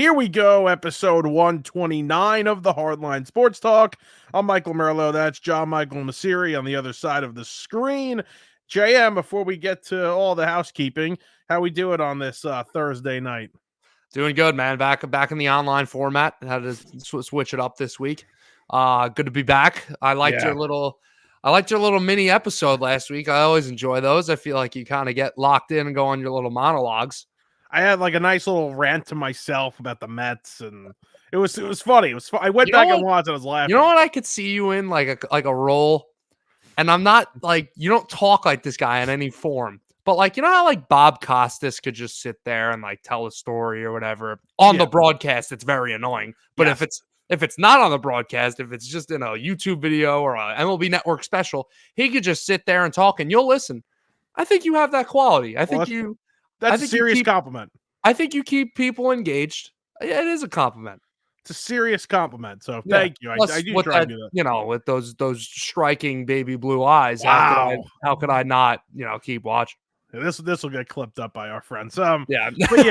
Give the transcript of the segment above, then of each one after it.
Here we go, episode 129 of the Hardline Sports Talk. I'm Michael Merlo. That's John Michael Masiri on the other side of the screen. JM, before we get to all the housekeeping, how we do it on this Thursday night? Doing good, man. Back in the online format. Had to switch it up this week. Good to be back. I liked your little mini episode last week. I always enjoy those. I feel like you kind of get locked in and go on your little monologues. I had like a nice little rant to myself about the Mets, and it was funny. It was fun. I went back and watched, and I was laughing. You know what I could see you in, like a role, and I'm not like, you don't talk like this guy in any form. But like, you know how like Bob Costas could just sit there and like tell a story or whatever on the broadcast? It's very annoying. But if it's not on the broadcast, if it's just in a YouTube video or a MLB Network special, he could just sit there and talk, and you'll listen. I think you have that quality. That's a serious compliment. I think you keep people engaged. It is a compliment. It's a serious compliment. So thank you. Plus, I do try to do that. You know, with those striking baby blue eyes. Wow. How could I not, keep watching? This will get clipped up by our friends. Yeah. But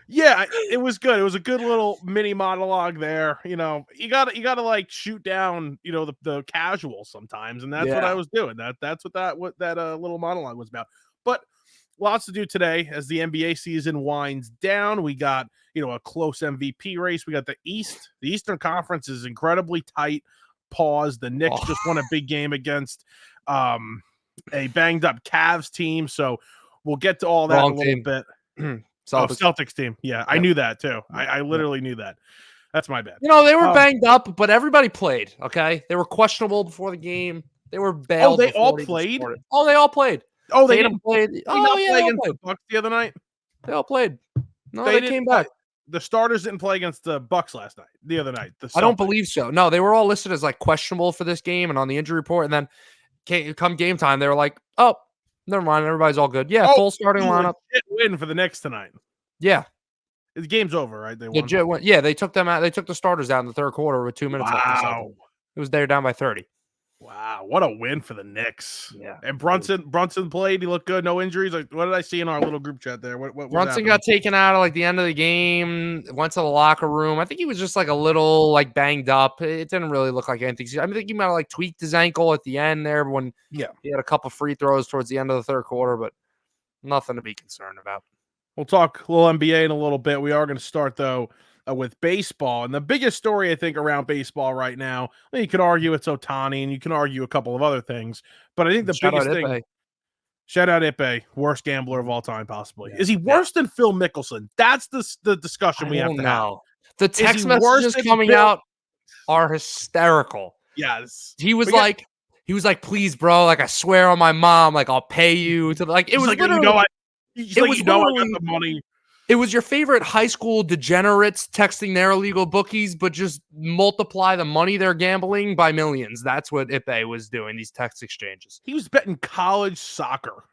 yeah, it was good. It was a good little mini monologue there. You gotta like shoot down, the casual sometimes, and that's what I was doing. That's what that little monologue was about. But lots to do today as the NBA season winds down. We got, a close MVP race. We got the East. The Eastern Conference is incredibly tight. Pause. The Knicks just won a big game against a banged up Cavs team. So we'll get to all that in a little bit. Celtics team. Yeah, I knew that too. I literally knew that. That's my bad. They were banged up, but everybody played. Okay, they were questionable before the game. They were bailed. They all played. They all played. Oh, they didn't play. Play against the Bucks the other night. They all played. No, they came back. The starters didn't play against the Bucks the other night. I don't believe so. No, they were all listed as like questionable for this game and on the injury report. And then come game time, they were like, "Oh, never mind. Everybody's all good." Yeah, full starting lineup. Win for the Knicks tonight. Yeah, the game's over, right? They won. Yeah, they took them out. They took the starters out in the third quarter with 2 minutes left. Wow, it was they're down by 30. Wow, what a win for the Knicks. Yeah. And Brunson played. He looked good. No injuries. Like, what did I see in our little group chat there? What Brunson got taken out at like the end of the game, went to the locker room. I think he was just like a little like banged up. It didn't really look like anything. I think he might have like tweaked his ankle at the end there when he had a couple free throws towards the end of the third quarter, but nothing to be concerned about. We'll talk a little NBA in a little bit. We are going to start, though, with baseball. And the biggest story, I think, around baseball right now, you could argue it's Ohtani, and you can argue a couple of other things. But I think the biggest thing, shout out Ippei, worst gambler of all time, possibly. Is he worse than Phil Mickelson? That's the discussion we have to have. The text messages coming out are hysterical. Yes. He was like, please, bro, like, I swear on my mom, like, I'll pay you. It was like, literally, I got the money. It was your favorite high school degenerates texting their illegal bookies, but just multiply the money they're gambling by millions. That's what Ippei was doing, these text exchanges. He was betting college soccer.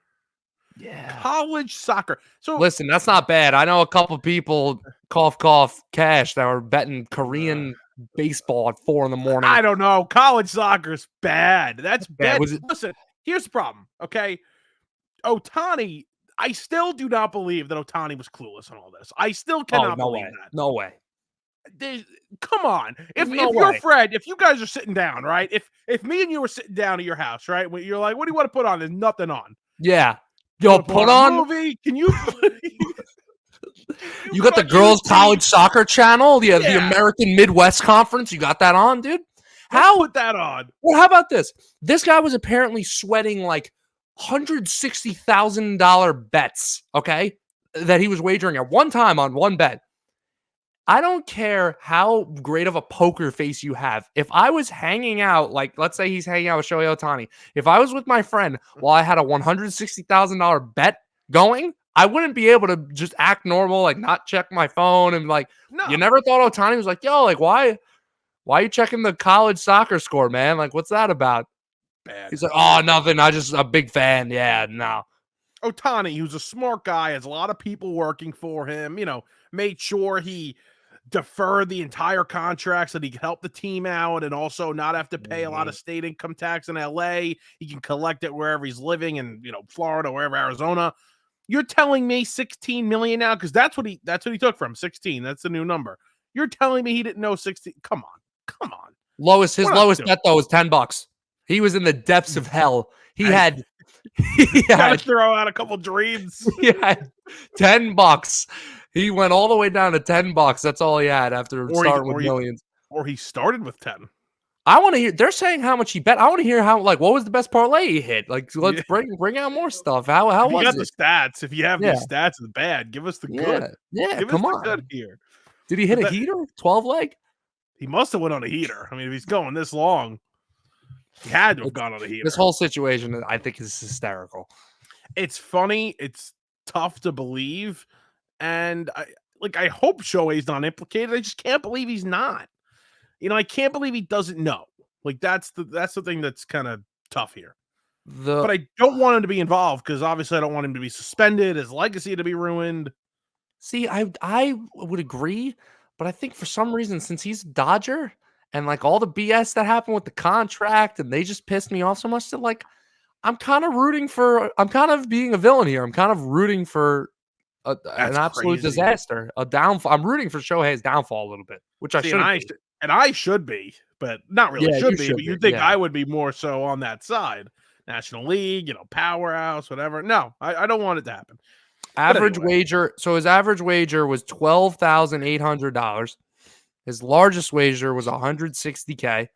Yeah. College soccer. So listen, that's not bad. I know a couple people, cough, cash, that were betting Korean baseball at 4 a.m. I don't know. College soccer's bad. That's bad. Listen, here's the problem, okay? Ohtani, I still do not believe that Ohtani was clueless on all this. I still cannot believe that. No way. Come on. If you're Fred, if you guys are sitting down, right? If me and you were sitting down at your house, right? You're like, what do you want to put on? There's nothing on. Yeah. Yo, put on a movie. Can you? You got the girls' college soccer channel, the American Midwest Conference. You got that on, dude? How put that on? Well, how about this? This guy was apparently sweating like $160,000 bets, okay, that he was wagering at one time on one bet. I don't care how great of a poker face you have. If I was hanging out, like let's say he's hanging out with Shohei Ohtani, if I was with my friend while I had a $160,000 bet going, I wouldn't be able to just act normal, like not check my phone and like, you never thought Ohtani was like, yo, like why are you checking the college soccer score, man? Like, what's that about? Bad. He's like, oh, nothing. I just a big fan. Yeah, no. Ohtani, he was a smart guy, has a lot of people working for him, made sure he deferred the entire contract so that he could help the team out and also not have to pay a lot of state income tax in LA. He can collect it wherever he's living in, Florida, wherever, Arizona. You're telling me 16 million now because that's what he took from 16. That's the new number. You're telling me he didn't know 16. Come on. His lowest bet though was $10. He was in the depths of hell. He had gotta throw out a couple dreams. He had $10. He went all the way down to $10. That's all he had after starting with millions. Or he started with 10. I want to hear. They're saying how much he bet. I want to hear what was the best parlay he hit. Like, let's bring out more stuff. How was it? You got the stats. If you have these stats, the bad. Give us the good. Yeah, give come us on. the good here. Did he hit a heater? 12 leg? He must have went on a heater. I mean, if he's going this long, he had to have gone on a heater. This whole situation, I think, is hysterical. It's funny. It's tough to believe, and I hope Shohei's not implicated. I just can't believe he's not. I can't believe he doesn't know. Like that's the thing that's kind of tough here. But I don't want him to be involved because obviously I don't want him to be suspended, his legacy to be ruined. See, I would agree, but I think for some reason, since he's a Dodger and like all the BS that happened with the contract, and they just pissed me off so much that like I'm kind of being a villain here. I'm kind of rooting for an absolute disaster, a downfall. I'm rooting for Shohei's downfall a little bit, which I should. And I should be, but not really should be. But you think I would be more so on that side. National League, powerhouse, whatever. No, I don't want it to happen. Average wager. So his average wager was $12,800. His largest wager was $160K.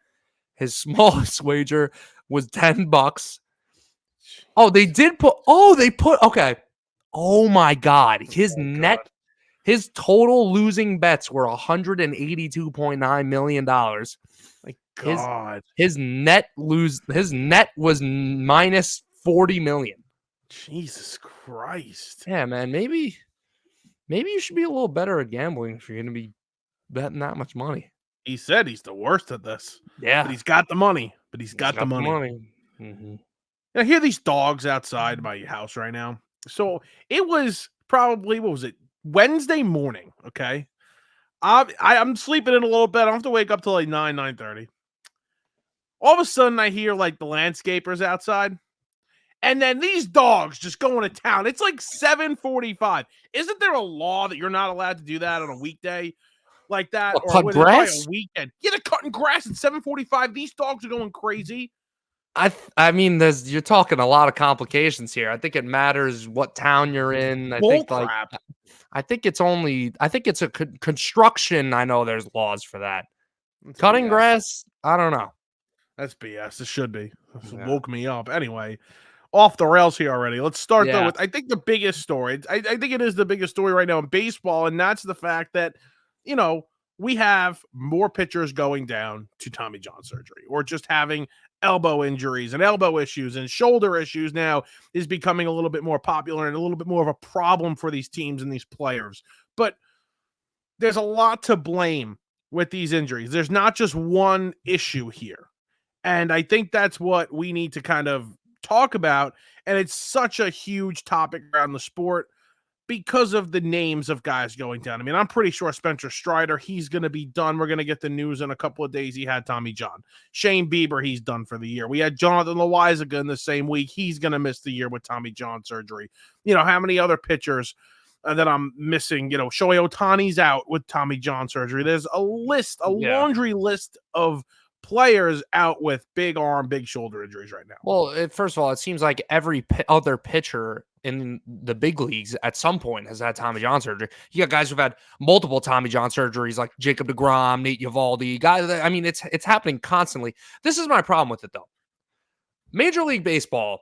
His smallest wager was $10. Oh, they put. Okay. Oh my God. His total losing bets were $182.9 million. My God. His net was minus $40 million. Jesus Christ. Yeah, man. Maybe you should be a little better at gambling if you're going to be betting that much money. He said he's the worst at this. Yeah. But he's got the money. Mm-hmm. I hear these dogs outside my house right now. So it was probably, Wednesday morning, okay? I'm sleeping in a little bit. I don't have to wake up till like 9:30. All of a sudden, I hear like the landscapers outside. And then these dogs just going to town. It's like 7:45. Isn't there a law that you're not allowed to do that on a weekday like that? Cut grass? A weekend. Yeah, they're cutting grass at 7:45. These dogs are going crazy. I mean, you're talking a lot of complications here. I think it matters what town you're in. I think it's a construction. I know there's laws for that. Cutting grass, I don't know. That's BS. It should be. This woke me up. Anyway, off the rails here already. Let's start though with I think the biggest story. I think it is the biggest story right now in baseball, and that's the fact that we have more pitchers going down to Tommy John surgery or just having elbow injuries and elbow issues and shoulder issues now is becoming a little bit more popular and a little bit more of a problem for these teams and these players. But there's a lot to blame with these injuries. There's not just one issue here. And I think that's what we need to kind of talk about. And it's such a huge topic around the sport because of the names of guys going down. I mean, I'm pretty sure Spencer Strider, he's going to be done. We're going to get the news in a couple of days. He had Tommy John. Shane Bieber, he's done for the year. We had Jonathan Loaizaga in the same week. He's going to miss the year with Tommy John surgery. How many other pitchers that I'm missing? Shohei Ohtani's out with Tommy John surgery. There's a laundry list of players out with big arm, big shoulder injuries right now. Well, first of all, it seems like every other pitcher in the big leagues at some point has had Tommy John surgery. You got guys who've had multiple Tommy John surgeries, like Jacob deGrom, Nate Eovaldi. Guys, I mean, it's happening constantly. This is my problem with it, though. Major League Baseball,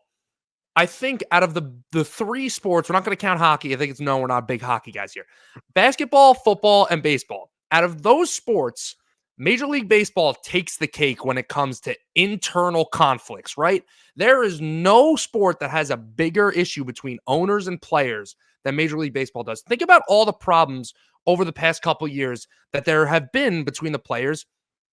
I think out of the three sports, we're not going to count hockey. I think we're not big hockey guys here. Basketball, football, and baseball. Out of those sports, Major League Baseball takes the cake when it comes to internal conflicts, right? There is no sport that has a bigger issue between owners and players than Major League Baseball does. Think about all the problems over the past couple of years that there have been between the players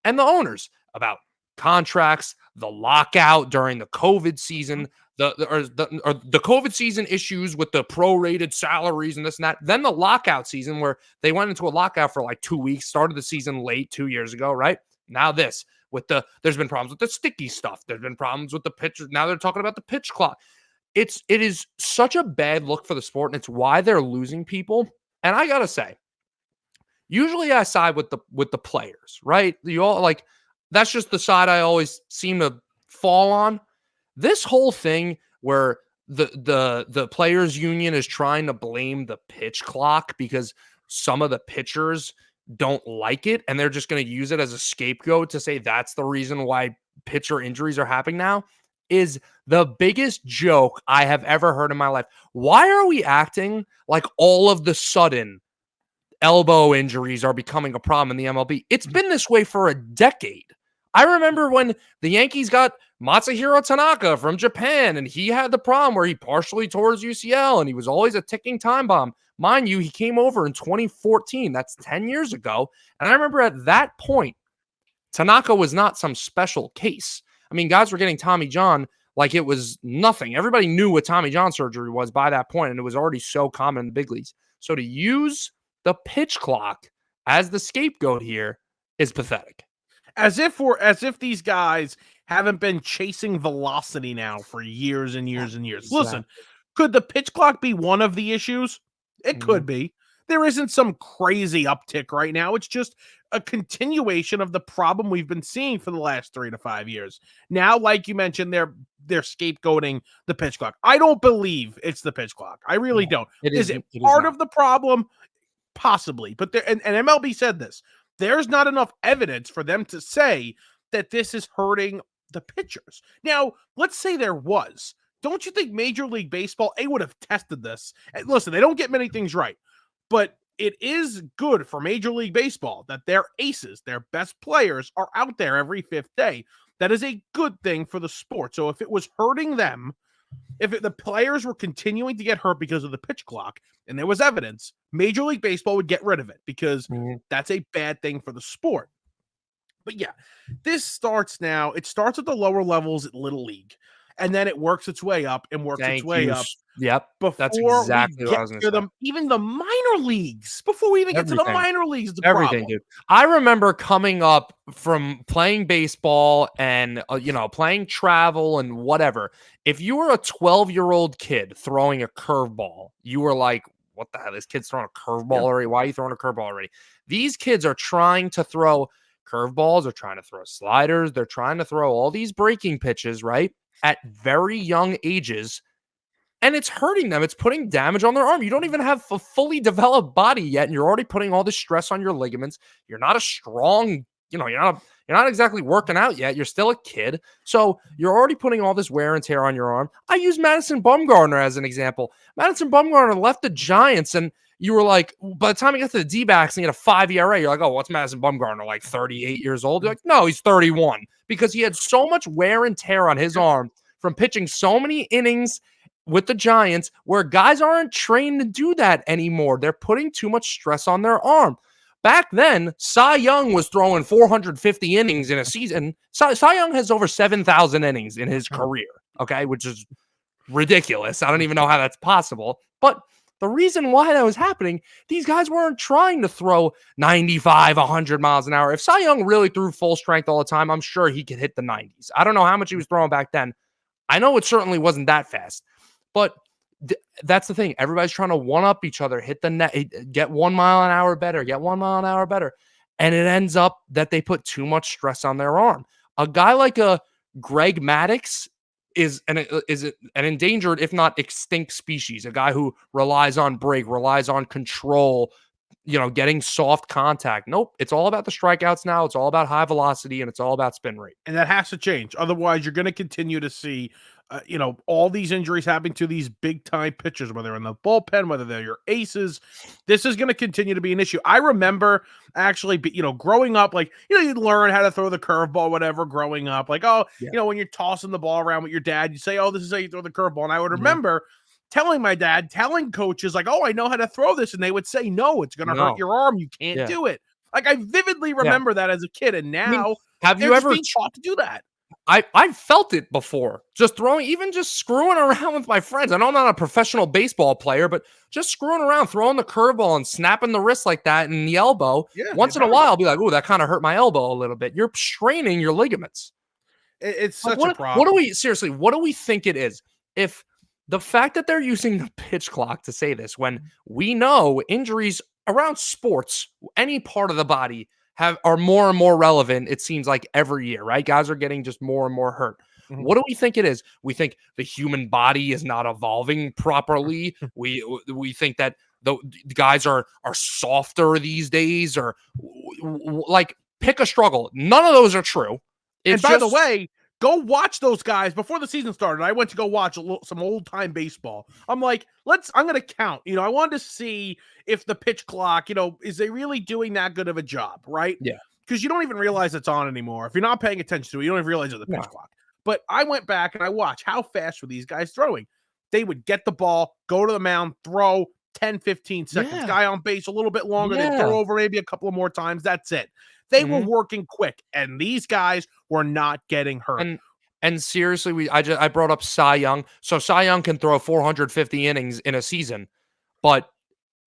and the owners about contracts, the lockout during the COVID season, the COVID season issues with the prorated salaries and this and that. Then the lockout season where they went into a lockout for like 2 weeks, started the season late 2 years ago, right? Now this with there's been problems with the sticky stuff. There's been problems with the pitcher. Now they're talking about the pitch clock. it is such a bad look for the sport, and it's why they're losing people. And I gotta say, usually I side with the players, right? You all like that's just the side I always seem to fall on. This whole thing where the players union is trying to blame the pitch clock because some of the pitchers don't like it and they're just going to use it as a scapegoat to say that's the reason why pitcher injuries are happening now is the biggest joke I have ever heard in my life. Why are we acting like all of the sudden elbow injuries are becoming a problem in the MLB? It's been this way for a decade. I remember when the Yankees got Masahiro Tanaka from Japan, and he had the problem where he partially tore his UCL, and he was always a ticking time bomb. Mind you, he came over in 2014. That's 10 years ago. And I remember at that point, Tanaka was not some special case. I mean, guys were getting Tommy John like it was nothing. Everybody knew what Tommy John surgery was by that point, and it was already so common in the big leagues. So to use the pitch clock as the scapegoat here is pathetic. As if these guys haven't been chasing velocity now for years and years and years. Exactly. Listen, could the pitch clock be one of the issues? It could be. There isn't some crazy uptick right now. It's just a continuation of the problem we've been seeing for the last 3 to 5 years. Now, like you mentioned, they're scapegoating the pitch clock. I don't believe it's the pitch clock. I really don't. Is it part of the problem? Possibly. But and MLB said this. There's not enough evidence for them to say that this is hurting the pitchers. Now, let's say there was. Don't you think Major League Baseball, would have tested this? And listen, they don't get many things right, but it is good for Major League Baseball that their aces, their best players, are out there every 5th day. That is a good thing for the sport. So if it was hurting them, the players were continuing to get hurt because of the pitch clock, and there was evidence, Major League Baseball would get rid of it because that's a bad thing for the sport. But yeah, this starts now. It starts at the lower levels at Little League, and then it works its way up and works its way up. Yep, that's exactly what I was going to say. Even the minor leagues, before we even get to the minor leagues, the problem. Dude. I remember coming up from playing baseball and playing travel and whatever. If you were a 12-year-old kid throwing a curveball, you were like, "What the hell? This kid's throwing a curveball already? Why are you throwing a curveball already?" These kids are trying to throw curveballs. They're trying to throw sliders. They're trying to throw all these breaking pitches, right, at very young ages. And it's hurting them. It's putting damage on their arm. You don't even have a fully developed body yet, and you're already putting all this stress on your ligaments. You're not a strong, you're not exactly working out yet. You're still a kid. So you're already putting all this wear and tear on your arm. I use Madison Bumgarner as an example. Madison Bumgarner left the Giants, and you were like, by the time he got to the D-backs and he had a 5 ERA, you're like, oh, what's Madison Bumgarner, like 38 years old? You're like, no, he's 31, because he had so much wear and tear on his arm from pitching so many innings with the Giants, where guys aren't trained to do that anymore. They're putting too much stress on their arm. Back then, Cy Young was throwing 450 innings in a season. Cy Young has over 7,000 innings in his career, okay, which is ridiculous. I don't even know how that's possible. But the reason why that was happening, these guys weren't trying to throw 95, 100 miles an hour. If Cy Young really threw full strength all the time, I'm sure he could hit the 90s. I don't know how much he was throwing back then. I know it certainly wasn't that fast. But that's the thing. Everybody's trying to one-up each other, hit the net, get 1 mile an hour better, get 1 mile an hour better. And it ends up that they put too much stress on their arm. A guy like a Greg Maddux is an endangered, if not extinct species, a guy who relies on break, relies on control, getting soft contact. Nope. It's all about the strikeouts now. It's all about high velocity, and it's all about spin rate. And that has to change. Otherwise, you're going to continue to see all these injuries happening to these big-time pitchers, whether in the bullpen, whether they're your aces. This is going to continue to be an issue. I remember actually, growing up, you'd learn how to throw the curveball, whatever, growing up. When you're tossing the ball around with your dad, you say, oh, this is how you throw the curveball. And I would remember telling my dad, telling coaches, oh, I know how to throw this. And they would say, no, it's going to hurt your arm. You can't do it. I vividly remember that as a kid. And now have you ever being taught to do that? I've felt it before, just screwing around with my friends. I know I'm not a professional baseball player, but just screwing around, throwing the curveball and snapping the wrist like that and the elbow. Yeah, once in a while, I'll be like, oh, that kind of hurt my elbow a little bit. You're straining your ligaments. It's such a problem. What do we think it is? If The fact that they're using the pitch clock to say this when we know injuries around sports, any part of the body are more and more relevant, it seems like every year, right? Guys are getting just more and more hurt. Mhm. What do we think it is? We think the human body is not evolving properly. We think that the guys are softer these days, or like pick a struggle. None of those are true. And It's by the just way, go watch those guys before the season started. I went to go watch some old time baseball. I'm like, I'm going to count. I wanted to see if the pitch clock, is they really doing that good of a job, right? yeah. Because you don't even realize it's on anymore. If you're not paying attention to it, you don't even realize it's the pitch No. clock. But I went back and I watched how fast were these guys throwing. They would get the ball, go to the mound, throw 10, 15 seconds. Yeah. Guy on base a little bit longer. They'd Yeah. throw over maybe a couple of more times. That's it. They were Mhm. working quick, and these guys were not getting hurt. And seriously, I brought up Cy Young. So Cy Young can throw 450 innings in a season, but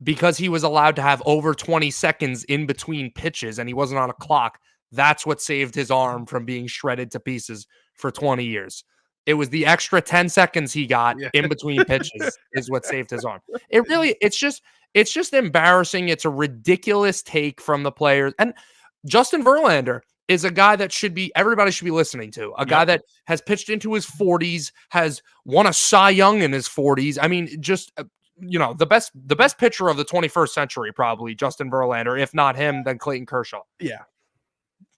because he was allowed to have over 20 seconds in between pitches and he wasn't on a clock, that's what saved his arm from being shredded to pieces for 20 years. It was the extra 10 seconds he got Yeah. in between pitches is what saved his arm. It's just embarrassing. It's a ridiculous take from the players. And Justin Verlander is a guy that everybody should be listening to. A guy that has pitched into his 40s, has won a Cy Young in his 40s. I mean, just the best pitcher of the 21st century, probably Justin Verlander. If not him, then Clayton Kershaw. Yeah.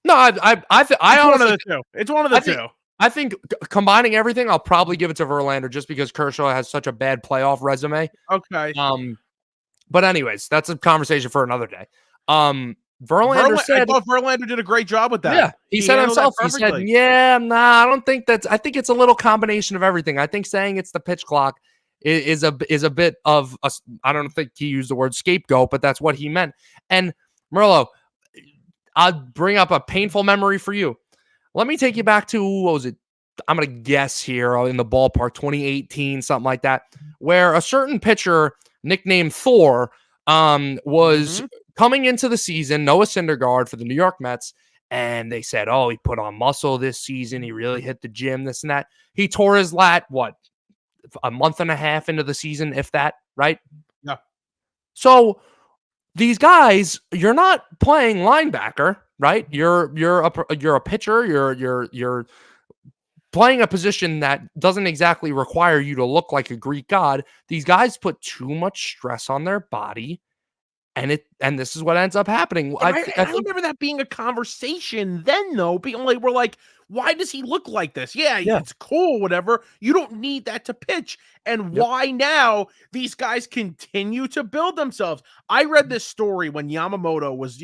No, I honestly, one of the two. It's one of the two. I think combining everything, I'll probably give it to Verlander just because Kershaw has such a bad playoff resume. Okay. But anyways, that's a conversation for another day. Verlander said, I thought Verlander did a great job with that. Yeah, he said himself. He said, I don't think that's. I think it's a little combination of everything. I think saying it's the pitch clock is a bit of a. I don't think he used the word scapegoat, but that's what he meant. And Merlo, I'll bring up a painful memory for you. Let me take you back to, what was it? I'm going to guess here in the ballpark, 2018, something like that, where a certain pitcher nicknamed Thor was coming into the season, Noah Syndergaard for the New York Mets, and they said, oh, he put on muscle this season. He really hit the gym, this and that. He tore his lat, a month and a half into the season, if that, right? Yeah. So these guys, you're not playing linebacker, right? You're a pitcher. You're playing a position that doesn't exactly require you to look like a Greek god. These guys put too much stress on their body, and this is what ends up happening. I remember that being a conversation then, though, being like, we're like, why does he look like this? Yeah, it's cool, whatever. You don't need that to pitch. And why now these guys continue to build themselves? I read this story when Yamamoto was,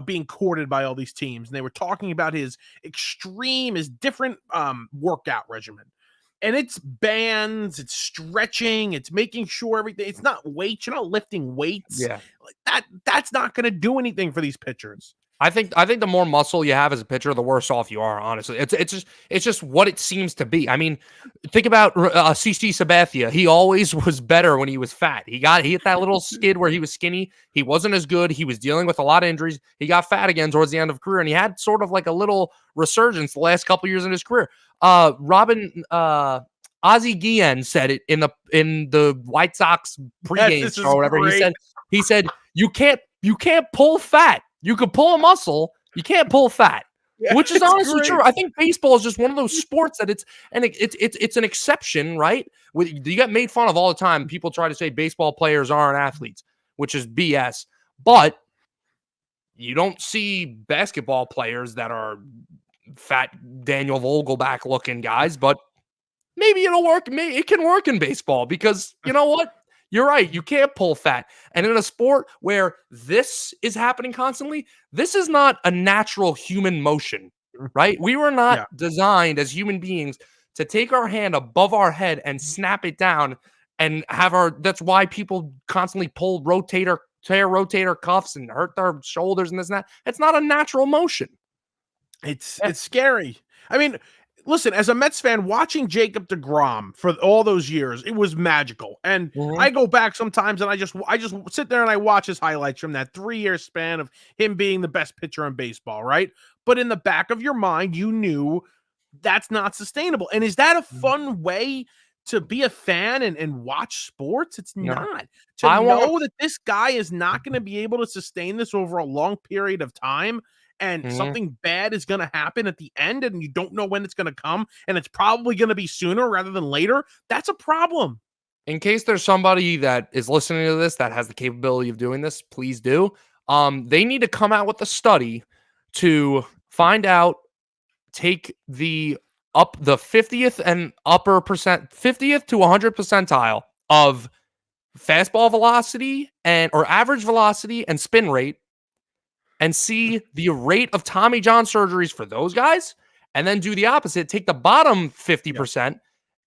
being courted by all these teams, and they were talking about his different workout regimen. And it's bands, it's stretching, it's making sure everything, it's not weights, you're not lifting weights. Yeah. Like that's not going to do anything for these pitchers. I think the more muscle you have as a pitcher, the worse off you are, honestly. It's just what it seems to be. I mean, think about CC Sabathia. He always was better when he was fat. He hit that little skid where he was skinny. He wasn't as good. He was dealing with a lot of injuries. He got fat again towards the end of career, and he had sort of like a little resurgence the last couple years in his career. Ozzie Guillen said it in the White Sox pregame show or whatever. Great. He said you can't pull fat. You could pull a muscle, you can't pull fat, which is honestly true. I think baseball is just one of those sports that it's an exception, right? You get made fun of all the time. People try to say baseball players aren't athletes, which is BS. But you don't see basketball players that are fat Daniel Vogelback looking guys, but maybe it'll work. Maybe it can work in baseball because you know what? You're right. You can't pull fat. And in a sport where this is happening constantly, this is not a natural human motion, right? We were not designed as human beings to take our hand above our head and snap it down and that's why people constantly tear rotator cuffs and hurt their shoulders and this and that. It's not a natural motion. It's scary. I mean, listen, as a Mets fan, watching Jacob deGrom for all those years, it was magical. And I go back sometimes and I just sit there and I watch his highlights from that 3-year span of him being the best pitcher in baseball, right? But in the back of your mind, you knew that's not sustainable. And is that a fun way to be a fan and watch sports. It's No. not. I To want know that this guy is not going to be able to sustain this over a long period of time and something bad is going to happen at the end and you don't know when it's going to come and it's probably going to be sooner rather than later, that's a problem. In case there's somebody that is listening to this that has the capability of doing this, please do. They need to come out with a study to find out, take the 50th and upper 50th to 100 percentile of fastball velocity or average velocity and spin rate, and see the rate of Tommy John surgeries for those guys, and then do the opposite. Take the bottom 50%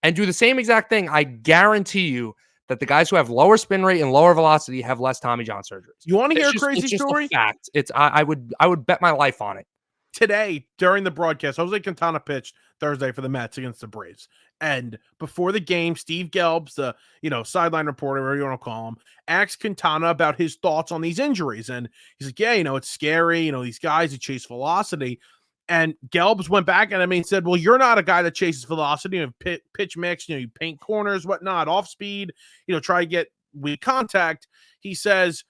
and do the same exact thing. I guarantee you that the guys who have lower spin rate and lower velocity have less Tommy John surgeries. You want to hear a crazy it's just story? A fact. I would bet my life on it. Today, during the broadcast, Jose Quintana pitched Thursday for the Mets against the Braves. And before the game, Steve Gelbs, the sideline reporter, whatever you want to call him, asked Quintana about his thoughts on these injuries. And he's like, yeah, it's scary. These guys who chase velocity. And Gelbs went back at him and said, well, you're not a guy that chases velocity. Pitch mix, you paint corners, whatnot, off speed, try to get weak contact. He says,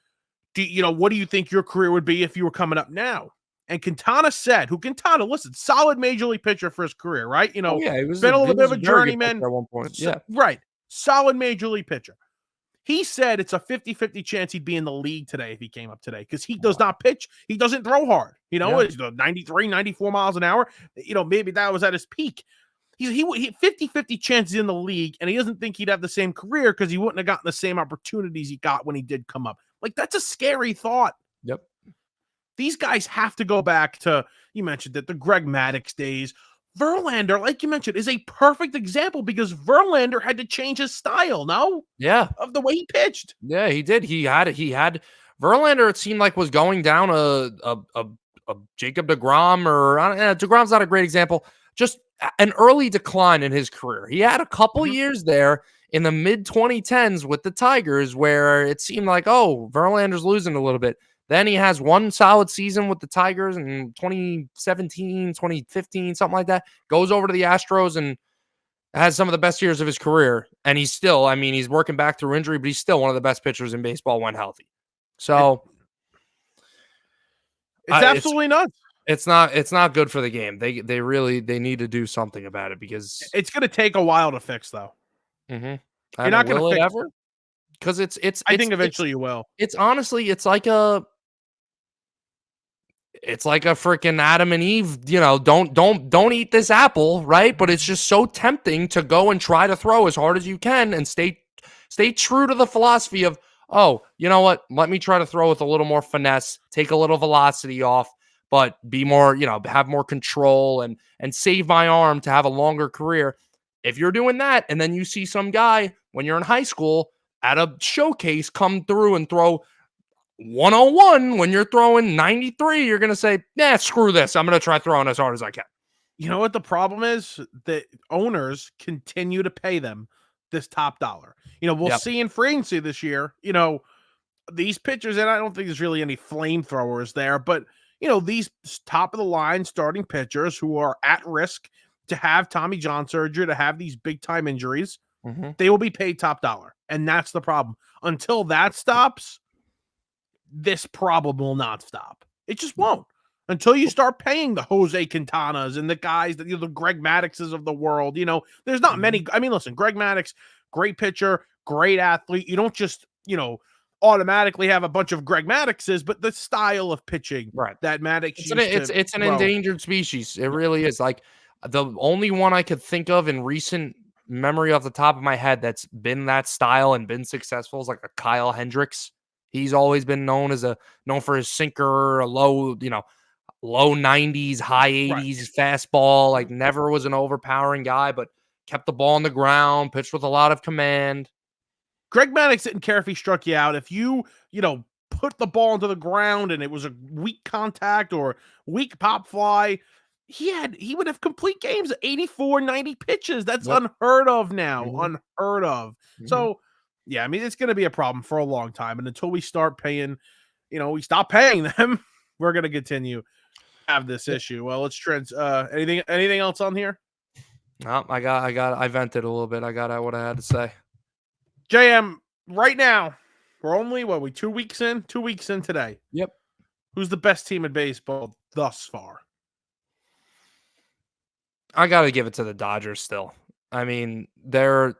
what do you think your career would be if you were coming up now? And Quintana said, listen, solid major league pitcher for his career, right? He was been a little bit of a journeyman at one point. Right. Solid major league pitcher. He said it's a 50-50 chance he'd be in the league today if he came up today because he does not pitch. He doesn't throw hard. It's 93, 94 miles an hour. Maybe that was at his peak. He 50-50 chances in the league, and he doesn't think he'd have the same career because he wouldn't have gotten the same opportunities he got when he did come up. Like, that's a scary thought. Yep. These guys have to go back to, you mentioned that, the Greg Maddux days. Verlander, like you mentioned, is a perfect example because Verlander had to change his style, of the way he pitched. Yeah, he did. He had Verlander, it seemed like, was going down a Jacob deGrom, or deGrom's not a great example, just an early decline in his career. He had a couple years there in the mid 2010s with the Tigers where it seemed like, Verlander's losing a little bit. Then he has one solid season with the Tigers in 2017, 2015, something like that. Goes over to the Astros and has some of the best years of his career. And he's still, he's working back through injury, but he's still one of the best pitchers in baseball when healthy. So it's absolutely nuts. It's not good for the game. They really need to do something about it because it's going to take a while to fix, though. Mm-hmm. You're not going to fix it. Because I think eventually you will. It's honestly, it's like a freaking Adam and Eve, don't eat this apple, right? But it's just so tempting to go and try to throw as hard as you can and stay true to the philosophy of, you know what? Let me try to throw with a little more finesse, take a little velocity off, but be more, have more control and save my arm to have a longer career. If you're doing that and then you see some guy when you're in high school at a showcase come through and throw 101 when you're throwing 93, you're going to say, screw this. I'm going to try throwing as hard as I can. You know what the problem is? The owners continue to pay them this top dollar. We'll see in free agency this year, these pitchers, and I don't think there's really any flamethrowers there, but, these top of the line starting pitchers who are at risk to have Tommy John surgery, to have these big time injuries, they will be paid top dollar. And that's the problem. Until that stops, this problem will not stop. It just won't. Until you start paying the Jose Quintanas and the guys that, the Greg Maddoxes of the world, there's not many. Listen, Greg Maddux, great pitcher, great athlete. You don't just, automatically have a bunch of Greg Maddoxes, but the style of pitching that Maddux it's an endangered species. It really is. Like, the only one I could think of in recent memory off the top of my head that's been that style and been successful is like a Kyle Hendricks. He's always been known for his sinker, a low 90s, high 80s fastball. Like, never was an overpowering guy, but kept the ball on the ground, pitched with a lot of command. Greg Maddux didn't care if he struck you out. If you, put the ball into the ground and it was a weak contact or weak pop fly, he would have complete games, 84, 90 pitches. That's unheard of now. Unheard of. So, yeah, it's going to be a problem for a long time. And until we start paying, we stop paying them, we're going to continue to have this issue. Well, let's anything else on here? Oh, I vented a little bit. I got out what I had to say. JM, right now, we're only, 2 weeks in? 2 weeks in today. Yep. Who's the best team in baseball thus far? I got to give it to the Dodgers still. I mean, they're,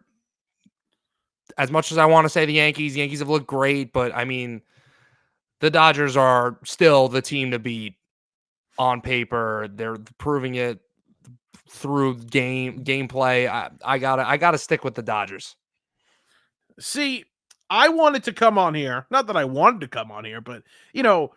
as much as I want to say the Yankees have looked great, but I mean, the Dodgers are still the team to beat on paper. They're proving it through gameplay. I gotta stick with the Dodgers. See, I wanted to come on here. Not that I wanted to come on here, but the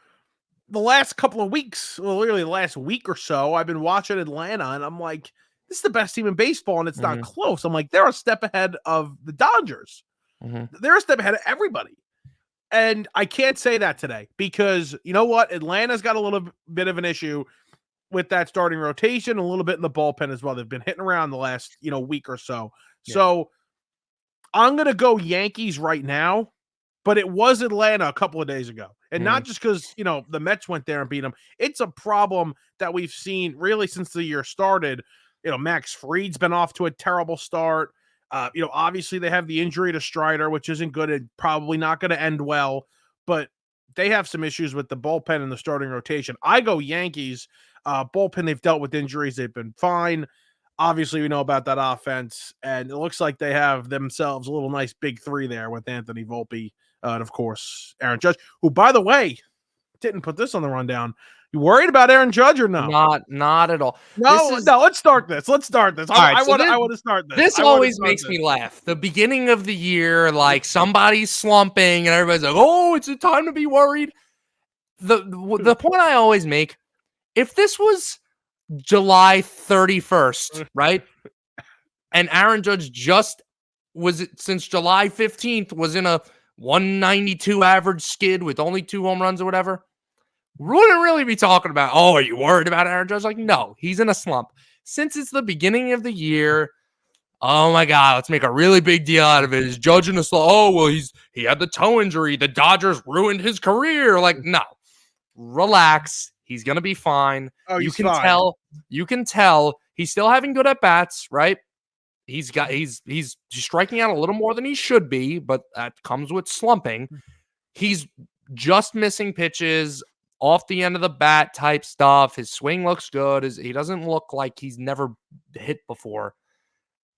last couple of weeks, well, literally the last week or so, I've been watching Atlanta, and I'm like, this is the best team in baseball, and it's not close. I'm like, they're a step ahead of the Dodgers. They're a step ahead of everybody. And I can't say that today because you know what? Atlanta's got a little bit of an issue with that starting rotation, a little bit in the bullpen as well. They've been hitting around the last, week or so. Yeah. So I'm going to go Yankees right now, but it was Atlanta a couple of days ago. And not just because, the Mets went there and beat them. It's a problem that we've seen really since the year started. Max Fried's been off to a terrible start. Obviously they have the injury to Strider, which isn't good and probably not going to end well, but they have some issues with the bullpen and the starting rotation. I go Yankees. Bullpen, they've dealt with injuries. They've been fine. Obviously, we know about that offense, and it looks like they have themselves a little nice big three there with Anthony Volpe and, of course, Aaron Judge, who, by the way, didn't put this on the rundown. You worried about Aaron Judge or no? Not at all. No. Let's start this. I want to start this. This always makes me laugh. The beginning of the year, like somebody's slumping, and everybody's like, "Oh, it's a time to be worried." The point I always make: if this was July 31st, right, and Aaron Judge just was since July 15th was in a 192 average skid with only 2 home runs or whatever, wouldn't really be talking about, oh, are you worried about Aaron Judge? Like, no, he's in a slump. Since it's the beginning of the year, oh my God, let's make a really big deal out of it. Is Judge in a slump? Oh, well, he had the toe injury. The Dodgers ruined his career. Like, no, relax. He's gonna be fine. Oh, you can tell he's still having good at bats, right? He's striking out a little more than he should be, but that comes with slumping. He's just missing pitches, off the end of the bat type stuff. His swing looks good. He doesn't look like he's never hit before.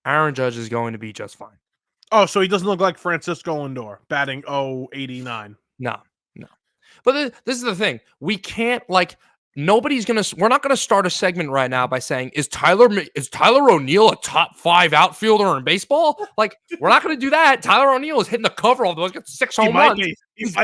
Aaron Judge is going to be just fine. Oh, so he doesn't look like Francisco Lindor batting 089. No. But this is the thing. We can't, we're not gonna start a segment right now by saying, is Tyler O'Neill a top 5 outfielder in baseball? Like, we're not gonna do that. Tyler O'Neill is hitting the cover of those 6 home runs. He's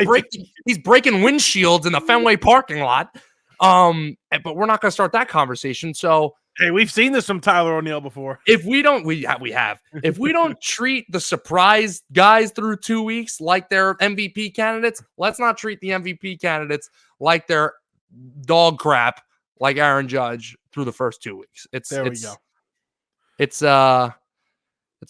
breaking windshields in the Fenway parking lot. But we're not gonna start that conversation. So hey, we've seen this from Tyler O'Neill before. If we don't, we have. If we don't treat the surprise guys through 2 weeks like they're MVP candidates, let's not treat the MVP candidates like they're dog crap like Aaron Judge through the first 2 weeks. There we go. It's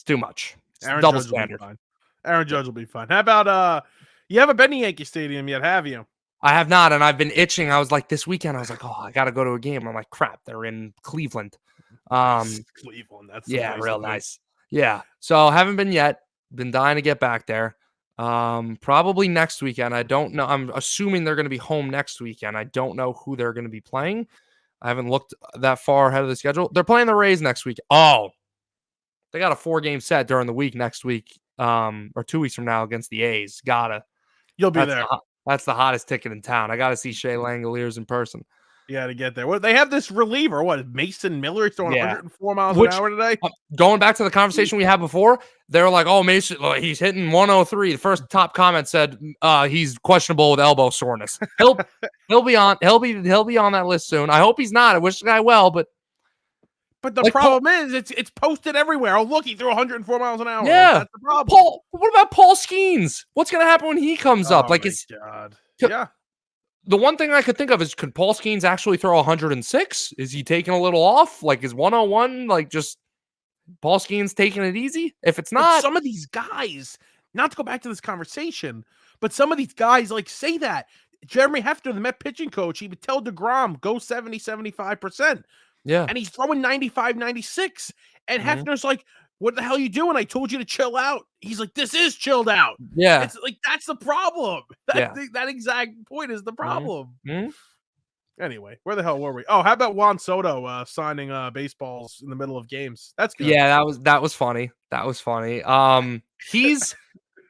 too much. It's Aaron double Judge standard. Will be fine. Aaron Judge will be fine. How about you haven't been to Yankee Stadium yet, have you? I have not, and I've been itching. I was like, this weekend, I was like, oh, I got to go to a game. I'm like, crap, they're in Cleveland. Cleveland, that's real nice. Yeah, so haven't been yet. Been dying to get back there. Probably next weekend. I don't know. I'm assuming they're going to be home next weekend. I don't know who they're going to be playing. I haven't looked that far ahead of the schedule. They're playing the Rays next week. Oh, they got a 4-game set during the week next week, or 2 weeks from now against the A's. You'll be there. That's the hottest ticket in town. I got to see Shea Langoliers in person. Yeah, to get there. Well, they have this reliever. What, Mason Miller? He's throwing 104 miles an hour today. Going back to the conversation we had before, they were like, "Oh, Mason, he's hitting 103." The first top comment said, "He's questionable with elbow soreness." He'll be on. He'll be on that list soon. I hope he's not. I wish the guy well, but the problem is it's posted everywhere. Oh, look, he threw 104 miles an hour. Yeah, that's the problem. What about Paul Skeens? What's going to happen when he comes up? Like, it's God. Yeah. The one thing I could think of is, could Paul Skeens actually throw 106? Is he taking a little off? Like, is 101 like just Paul Skeens taking it easy? If it's not, but some of these guys, not to go back to this conversation, but some of these guys say that. Jeremy Hefner, the Met pitching coach, he would tell DeGrom, go 70, 75%. Yeah. and he's throwing 95, 96. And Mhm. Hefner's like, what the hell are you doing? I told you to chill out. He's like, this is chilled out. Yeah. It's like, that's the problem. Yeah. That exact point is the Mhm. problem. Mhm. Anyway, where the hell were we? Oh, how about Juan Soto signing baseballs in the middle of games? That's good. Yeah, that was funny. That was funny.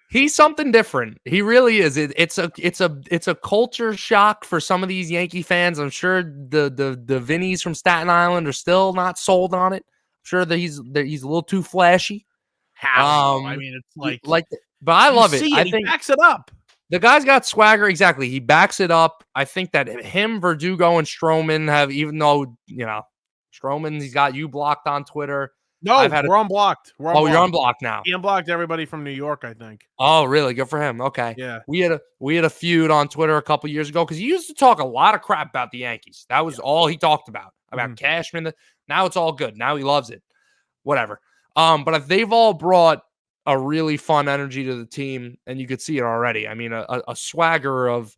He's something different. He really is. It's a culture shock for some of these Yankee fans. I'm sure the Vinnies from Staten Island are still not sold on it. I'm sure that he's a little too flashy. How though? I mean, it's like But I you love it. see I it, he think backs it up. the guy's got swagger. Exactly. He backs it up. I think that him, Verdugo, and Stroman have, even though, Stroman, he's got you blocked on Twitter. I've No, had we're unblocked. We're oh, you're unblocked. unblocked now. He unblocked everybody from New York, I think. Oh, really? Good for him. Okay. Yeah. We had a feud on Twitter a couple years ago because he used to talk a lot of crap about the Yankees. That was all he talked about Cashman. Now it's all good. Now he loves it. Whatever. But if they've all brought a really fun energy to the team, and you could see it already. I mean, a swagger of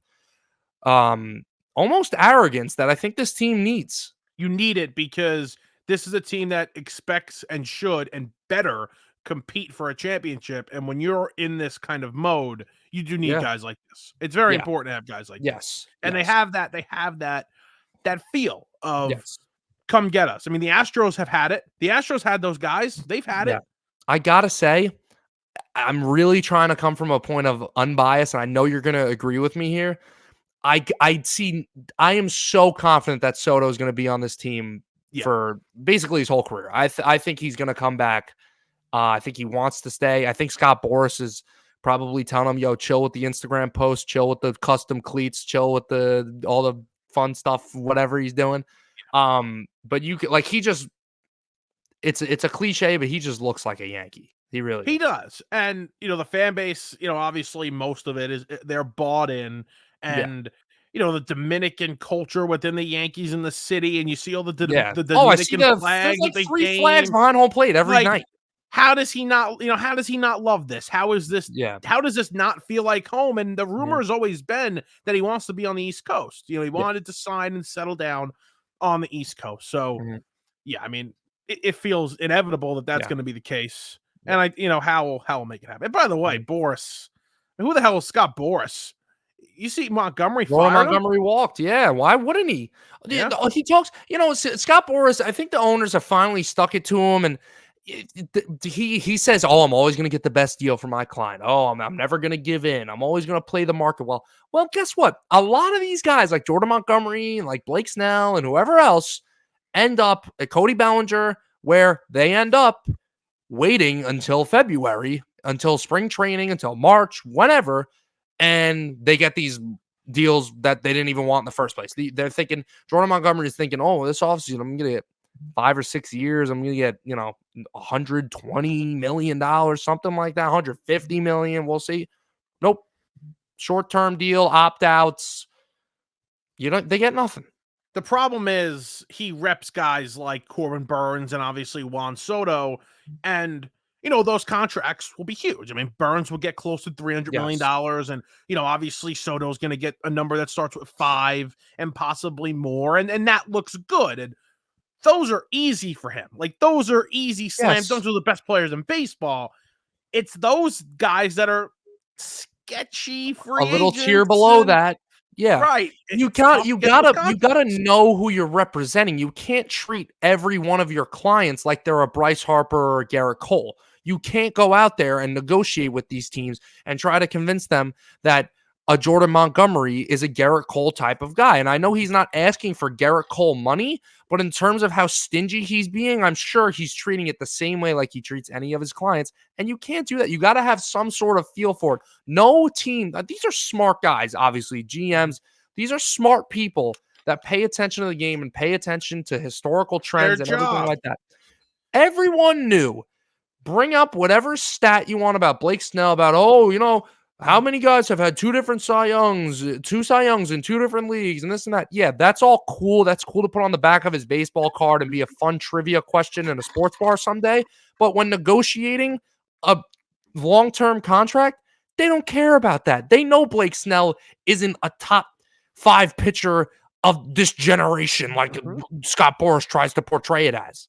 almost arrogance that I think this team needs. You need it because this is a team that expects and should and better compete for a championship. And when you're in this kind of mode, you do need Yeah. guys like this. It's very Yeah. important to have guys like this. Yes. And yes. they have that feel of Yes. come get us. I mean, the Astros have had it. The Astros had those guys. They've had it. I gotta say, I'm really trying to come from a point of unbiased, and I know you're gonna agree with me here. I am so confident that Soto is going to be on this team for basically his whole career. I think he's going to come back. I think he wants to stay. I think Scott Boras is probably telling him, yo, chill with the Instagram post, chill with the custom cleats, chill with all the fun stuff, whatever he's doing. But you could, like, he just, it's a cliche, but he just looks like a Yankee. He does. And, the fan base, obviously most of it is they're bought in. And, the Dominican culture within the Yankees in the city, and you see all the Dominican I see flags. there's like 3 flags behind home plate every night. How does he not love this? How is this? Yeah. How does this not feel like home? And the rumor has always been that he wants to be on the East Coast. He wanted to sign and settle down on the East Coast. So, I mean, it feels inevitable that that's going to be the case. And how will make it happen. And by the way, Boras, who the hell is Scott Boras? You see Montgomery fired him? Walked. Yeah. Why wouldn't he? Yeah. He talks, Scott Boras, I think the owners have finally stuck it to him. And he says, oh, I'm always going to get the best deal for my client. Oh, I'm never going to give in. I'm always going to play the market well. Well, guess what? A lot of these guys like Jordan Montgomery and like Blake Snell and whoever else end up at Cody Bellinger, where they end up waiting until February, until spring training, until March, whenever, and they get these deals that they didn't even want in the first place. They're thinking, Jordan Montgomery is thinking, oh, this offseason, I'm going to get 5 or 6 years. I'm going to get, $120 million, something like that, $150 million. We'll see. Nope. Short-term deal, opt-outs. They get nothing. The problem is he reps guys like Corbin Burns and obviously Juan Soto, and those contracts will be huge. I mean, Burns will get close to $300 million, and obviously Soto's going to get a number that starts with 5 and possibly more, and that looks good. And those are easy for him. Like, those are easy slams. Those are the best players in baseball. It's those guys that are sketchy, free a little tier below that. Yeah. Right. You gotta know who you're representing. You can't treat every one of your clients like they're a Bryce Harper or Garrett Cole. You can't go out there and negotiate with these teams and try to convince them that a Jordan Montgomery is a Garrett Cole type of guy. And I know he's not asking for Garrett Cole money, but in terms of how stingy he's being, I'm sure he's treating it the same way like he treats any of his clients. And you can't do that. You got to have some sort of feel for it. No team, these are smart guys, obviously, GMs. These are smart people that pay attention to the game and pay attention to historical trends and everything like that. Everyone knew. Bring up whatever stat you want about Blake Snell, about, how many guys have had 2 different Cy Youngs in 2 different leagues and this and that? Yeah, that's all cool. That's cool to put on the back of his baseball card and be a fun trivia question in a sports bar someday. But when negotiating a long-term contract, they don't care about that. They know Blake Snell isn't a top 5 pitcher of this generation, like Scott Boras tries to portray it as.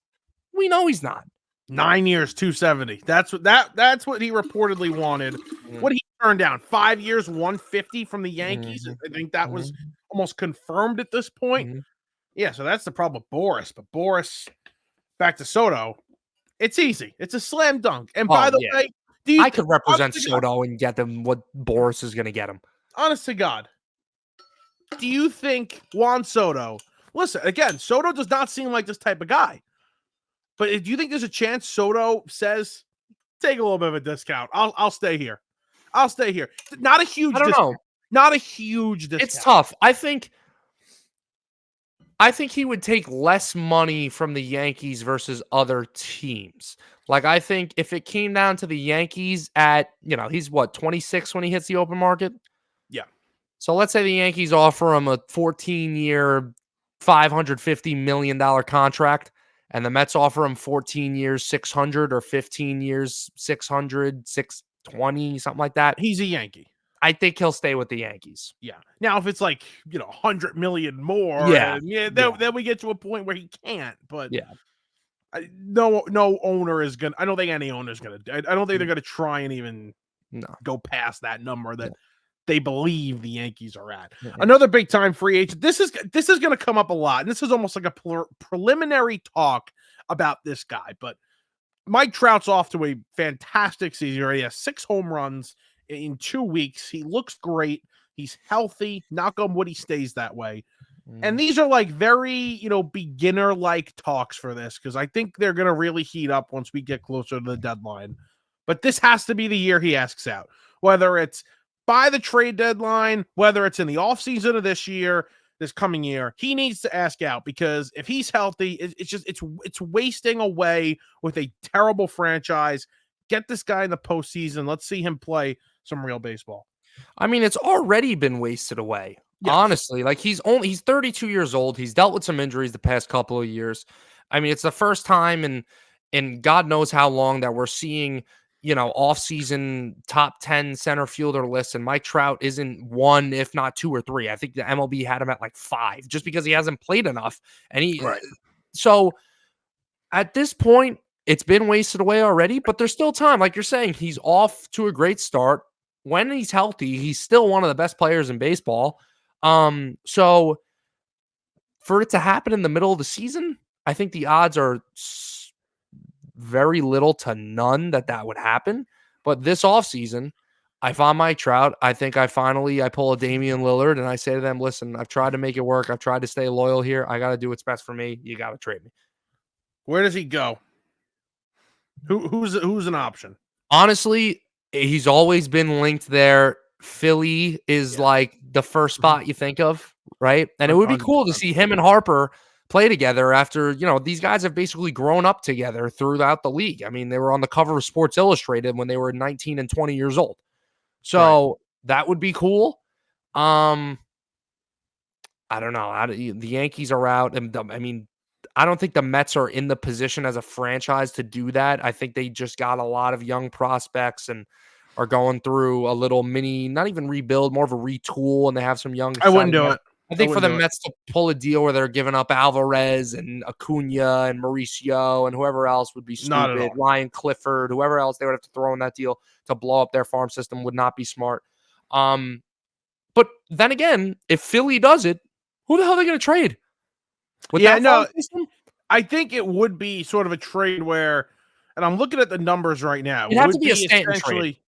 We know he's not. 9 years, 270. That's what he reportedly wanted. What he turned down, 5 years, 150 from the Yankees. I think that was almost confirmed at this point. Yeah, so that's the problem with Boras. But Boras, back to Soto, it's easy. It's a slam dunk. And by the way, I could represent Soto and get them what Boras is going to get him. Honest to God, do you think Juan Soto? Listen, again, Soto does not seem like this type of guy. But do you think there's a chance Soto says, "Take a little bit of a discount. I'll stay here. I'll stay here." Not a huge. I don't know. Not a huge discount. It's tough. I think he would take less money from the Yankees versus other teams. Like, I think if it came down to the Yankees at, he's what, 26 when he hits the open market? Yeah. So let's say the Yankees offer him a 14-year, $550 million contract, and the Mets offer him 14 years, 600, or 15 years, 600, 620, something like that. He's a Yankee. I think he'll stay with the Yankees. Yeah. Now, if it's like, 100 million more, then we get to a point where he can't. But no owner is gonna. I don't think any owner is gonna. I don't think they're gonna try and even go past that number that they believe the Yankees are at. Another big time free agent. This is going to come up a lot, and this is almost like a preliminary talk about this guy. But Mike Trout's off to a fantastic season. He already has 6 home runs in 2 weeks. He looks great. He's healthy. Knock on wood, he stays that way. And these are like very, beginner-like talks for this, because I think they're going to really heat up once we get closer to the deadline. But this has to be the year he asks out, whether it's by the trade deadline, whether it's in the offseason of this coming year. He needs to ask out, because if he's healthy, it's wasting away with a terrible franchise. Get this guy in the postseason. Let's see him play some real baseball. I mean, it's already been wasted away. Yes. Honestly, like he's 32 years old. He's dealt with some injuries the past couple of years. I mean, it's the first time in God knows how long that we're seeing, off-season top 10 center fielder lists, and Mike Trout isn't 1, if not 2 or 3. I think the MLB had him at like 5, just because he hasn't played enough. And so at this point, it's been wasted away already, but there's still time. Like you're saying, he's off to a great start. When he's healthy, he's still one of the best players in baseball. So for it to happen in the middle of the season, I think the odds are very little to none that would happen. But this offseason, I found Mike Trout. I think I pull a Damian Lillard and I say to them, listen, I've tried to make it work. I've tried to stay loyal here. I got to do what's best for me. You got to trade me. Where does he go? Who's an option? Honestly, he's always been linked there. Philly is like the first spot you think of, right? And it would be cool to see him and Harper play together after, these guys have basically grown up together throughout the league. I mean, they were on the cover of Sports Illustrated when they were 19 and 20 years old. So that would be cool. I don't know. The Yankees are out. And I mean, I don't think the Mets are in the position as a franchise to do that. I think they just got a lot of young prospects and are going through a little mini, not even rebuild, more of a retool, and they have some young. I wouldn't do it. I think for the Mets to pull a deal where they're giving up Alvarez and Acuna and Mauricio and whoever else would be stupid. Ryan Clifford, whoever else they would have to throw in that deal to blow up their farm system would not be smart. But then again, if Philly does it, who the hell are they going to trade? I think it would be sort of a trade where, and I'm looking at the numbers right now. It'd have to be a Stanton trade.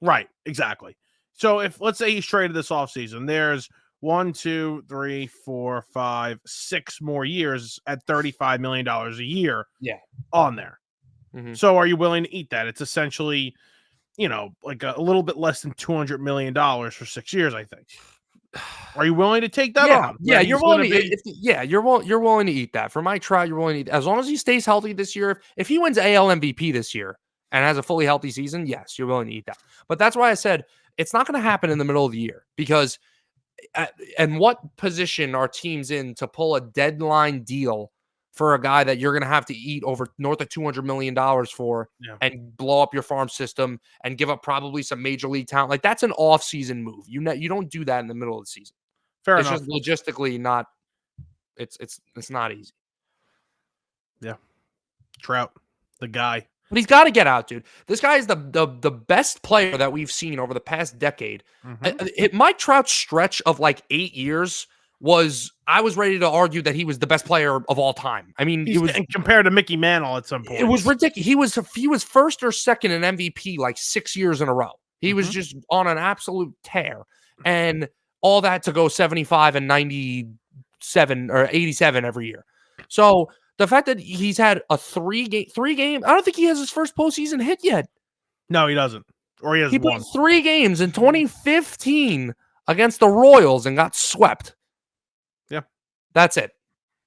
Right, exactly. So if, let's say he's traded this offseason, there's 1, 2, 3, 4, 5, 6 more years at $35 million a year on there. Mm-hmm. So are you willing to eat that? It's essentially, like a little bit less than $200 million for 6 years, I think. Are you willing to take that on? Yeah, you're willing to you're willing to eat that. For Mike Trout, you're willing to eat, as long as he stays healthy this year. If he wins AL MVP this year and has a fully healthy season, yes, you're willing to eat that. But that's why I said it's not going to happen in the middle of the year, because and what position are teams in to pull a deadline deal for a guy that you're going to have to eat over north of $200 million for and blow up your farm system and give up probably some major league talent? Like, that's an off-season move. You don't do that in the middle of the season. Fair enough. It's just logistically not It's not easy. Yeah. Trout, the guy. But he's got to get out, dude. This guy is the best player that we've seen over the past decade. Mike Trout's stretch of like 8 years I was ready to argue that he was the best player of all time. I mean, it was compared to Mickey Mantle at some point. It was ridiculous. He was first or second in MVP like 6 years in a row. He was just on an absolute tear, and all that to go 75 and 97 or 87 every year. So the fact that he's had a three game, I don't think he has his first postseason hit yet. No, he doesn't. Or he has He one. played 3 games in 2015 against the Royals and got swept. Yeah. That's it.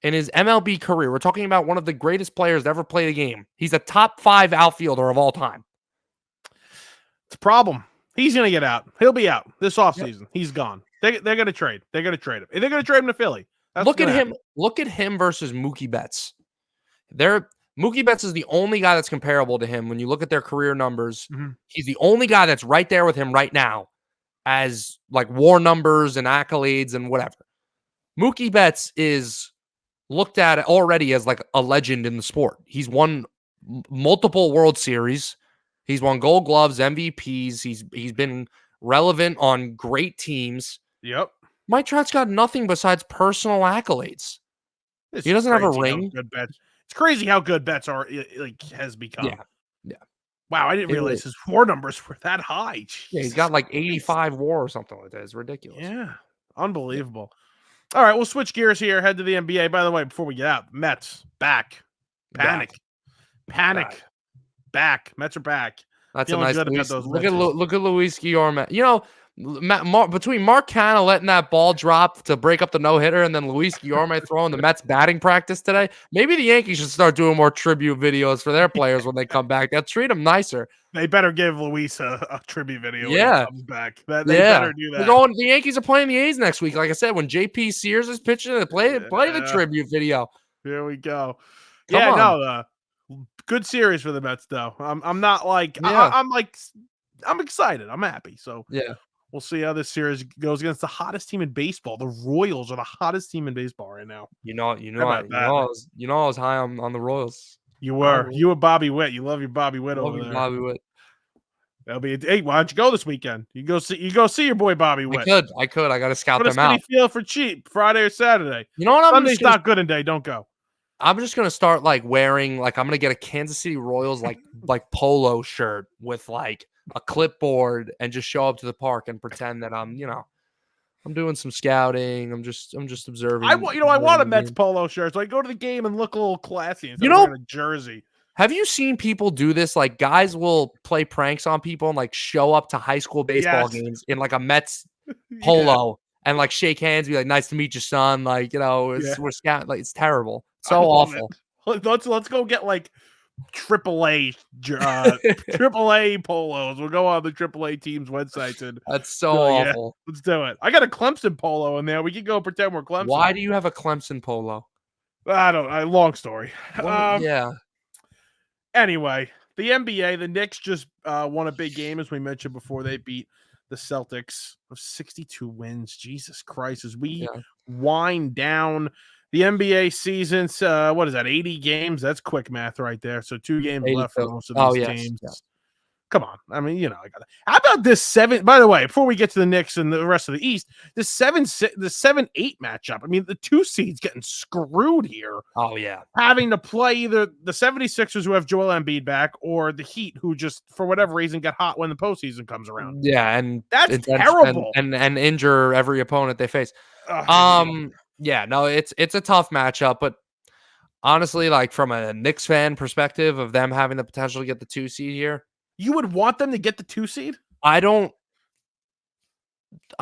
In his MLB career, we're talking about one of the greatest players to ever play the game. He's a top 5 outfielder of all time. It's a problem. He's going to get out. He'll be out this offseason. Yep. He's gone. They're going to trade. They're going to trade him. They're going to trade him to Philly. Look at him. Look at him versus Mookie Betts. Mookie Betts is the only guy that's comparable to him when you look at their career numbers. He's the only guy that's right there with him right now as like WAR numbers and accolades and whatever. Mookie Betts is looked at already as like a legend in the sport. He's won multiple World Series. He's won Gold Gloves, MVPs. He's been relevant on great teams. Yep. Mike Trout's got nothing besides personal accolades. He doesn't have a ring. It's crazy how good Betts has become. Yeah. Wow, I didn't realize his WAR numbers were that high. Jeez. Yeah, he's got like 85 WAR or something like that. It's ridiculous. Yeah, unbelievable. All right, we'll switch gears here. Head to the NBA. By the way, before we get out, Mets back. Panic. Back. Mets are back. That's a nice. Look at Luis Guillorme. You know, between Mark Canha letting that ball drop to break up the no-hitter and then Luis Guillorme throwing the Mets batting practice today, maybe the Yankees should start doing more tribute videos for their players when they come back. They'll treat them nicer. They better give Luis a tribute video when he comes back. They better do that. The Yankees are playing the A's next week. Like I said, when JP Sears is pitching, they play the tribute video. Here we go. Good series for the Mets, though. I'm not like I'm excited. I'm happy. So we'll see how this series goes against the hottest team in baseball. The Royals are the hottest team in baseball right now. I was high on the Royals. You were. You were Bobby Witt. You love your Bobby Witt over there. Bobby Witt. That'll be hey, why don't you go this weekend? You go see your boy Bobby Witt. I could. I got to scout them out. Field for cheap Friday or Saturday. You know what? Sunday's not good in day. Don't go. I'm just gonna start like wearing I'm gonna get a Kansas City Royals like polo shirt with like a clipboard and just show up to the park and pretend that I'm doing some scouting. I'm just observing. I want a Mets polo shirt, so I go to the game and look a little classy instead of wearing a jersey. Have you seen people do this? Like guys will play pranks on people and like show up to high school baseball games in like a Mets polo and like shake hands, be like, "Nice to meet you, son." Like we're scouting. Like it's terrible. So awful. Let's go get like AAA polos. We'll go on the AAA team's websites and that's so awful. Let's do it. I got a Clemson polo in there. We can go pretend we're Clemson. Why do you have a Clemson polo? Long story. Anyway, the NBA, the Knicks just won a big game, as we mentioned before. They beat the Celtics of 62 wins. Jesus Christ, as we wind down the NBA season's, what is that, 80 games? That's quick math right there. So 2 games left for most of these teams. Yeah. Come on. I mean, I got that. How about this 7? By the way, before we get to the Knicks and the rest of the East, the 7-8 matchup. I mean, the 2 seeds getting screwed here. Oh, yeah. Having to play either the 76ers, who have Joel Embiid back, or the Heat, who just, for whatever reason, get hot when the postseason comes around. Yeah, and that's terrible. And injure every opponent they face. Yeah, no, it's a tough matchup, but honestly, like from a Knicks fan perspective of them having the potential to get the 2 seed here, you would want them to get the 2 seed? I'm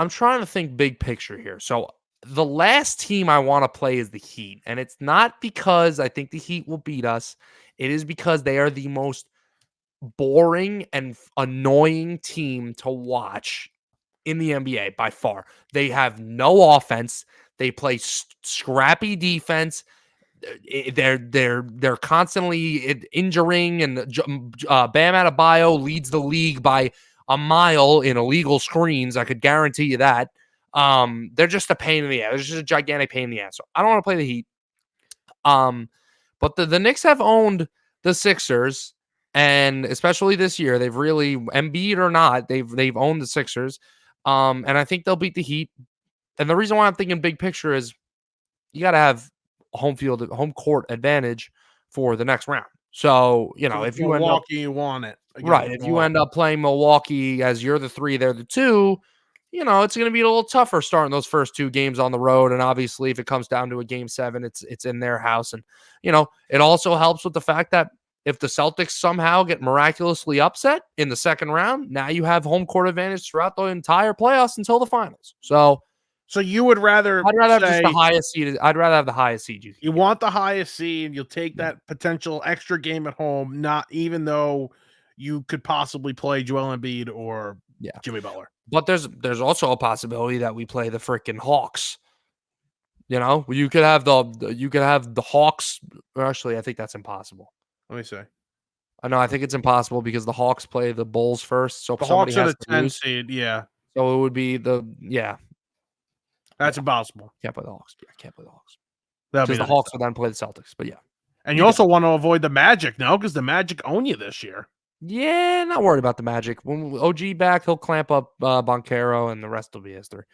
trying to think big picture here. So the last team I want to play is the Heat, and it's not because I think the Heat will beat us. It is because they are the most boring and annoying team to watch in the NBA by far. They have no offense. They play scrappy defense. They're constantly injuring, and Bam Adebayo leads the league by a mile in illegal screens. I could guarantee you that. They're just a pain in the ass. They're just a gigantic pain in the ass. So I don't want to play the Heat. But the Knicks have owned the Sixers, and especially this year, they've really, Embiid or not, they've owned the Sixers. And I think they'll beat the Heat. And the reason why I'm thinking big picture is you got to have home court advantage for the next round. So, So if you end up Milwaukee, you want it. right, if you end up playing Milwaukee as you're the 3, they're the 2, it's going to be a little tougher starting those first 2 games on the road. And obviously, if it comes down to a game 7, it's in their house. And, it also helps with the fact that if the Celtics somehow get miraculously upset in the second round, now you have home court advantage throughout the entire playoffs until the finals. So you would rather I'd rather have just the highest seed. I'd rather have the highest seed. You want the highest seed. You'll take that potential extra game at home, not even though you could possibly play Joel Embiid or Jimmy Butler. But there's also a possibility that we play the freaking Hawks. You could have the Hawks. Actually, I think that's impossible. Let me see. I think it's impossible because the Hawks play the Bulls first. So the Hawks are the 10 seed, yeah. So it would be That's impossible. Can't play the Hawks. Yeah, can't play the Hawks. Because the Hawks will then play the Celtics. But yeah. And you also want to avoid the Magic now because the Magic own you this year. Yeah, not worried about the Magic. When OG back, he'll clamp up Boncaro, and the rest will be history.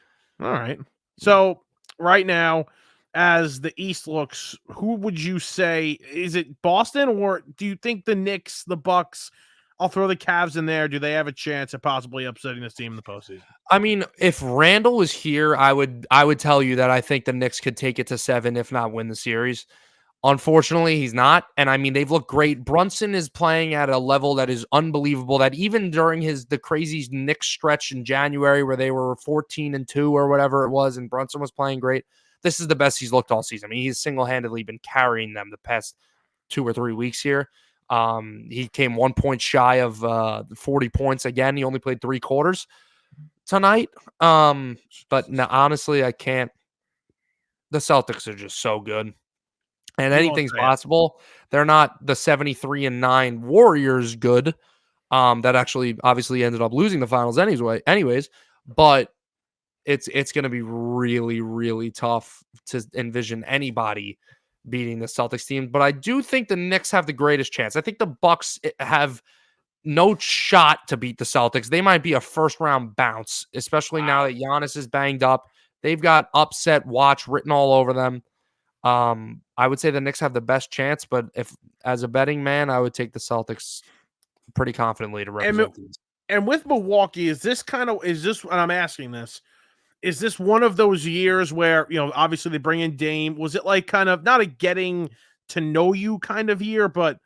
All right. So right now, as the East looks, who would you say, is it Boston, or do you think the Knicks, the Bucks, I'll throw the Cavs in there, do they have a chance at possibly upsetting this team in the postseason? I mean, if Randall was here, I would tell you that I think the Knicks could take it to 7, if not win the series. Unfortunately, he's not. And I mean, they've looked great. Brunson is playing at a level that is unbelievable, that even during the crazy Knicks stretch in January where they were 14-2 or whatever it was, and Brunson was playing great, this is the best he's looked all season. I mean, he's single-handedly been carrying them the past 2 or 3 weeks here. He came 1 point shy of 40 points again. He only played 3 quarters tonight. But no, honestly, I can't. The Celtics are just so good. And anything's possible. They're not the 73-9 Warriors good. That actually obviously ended up losing the finals anyways. But it's going to be really, really tough to envision anybody beating the Celtics team. But I do think the Knicks have the greatest chance. I think the Bucks have no shot to beat the Celtics. They might be a first-round bounce, especially now that Giannis is banged up. They've got upset watch written all over them. I would say the Knicks have the best chance, but if as a betting man, I would take the Celtics pretty confidently to represent these. And with Milwaukee, and I'm asking this, is this one of those years where, obviously they bring in Dame? Was it like kind of not a getting to know you kind of year, but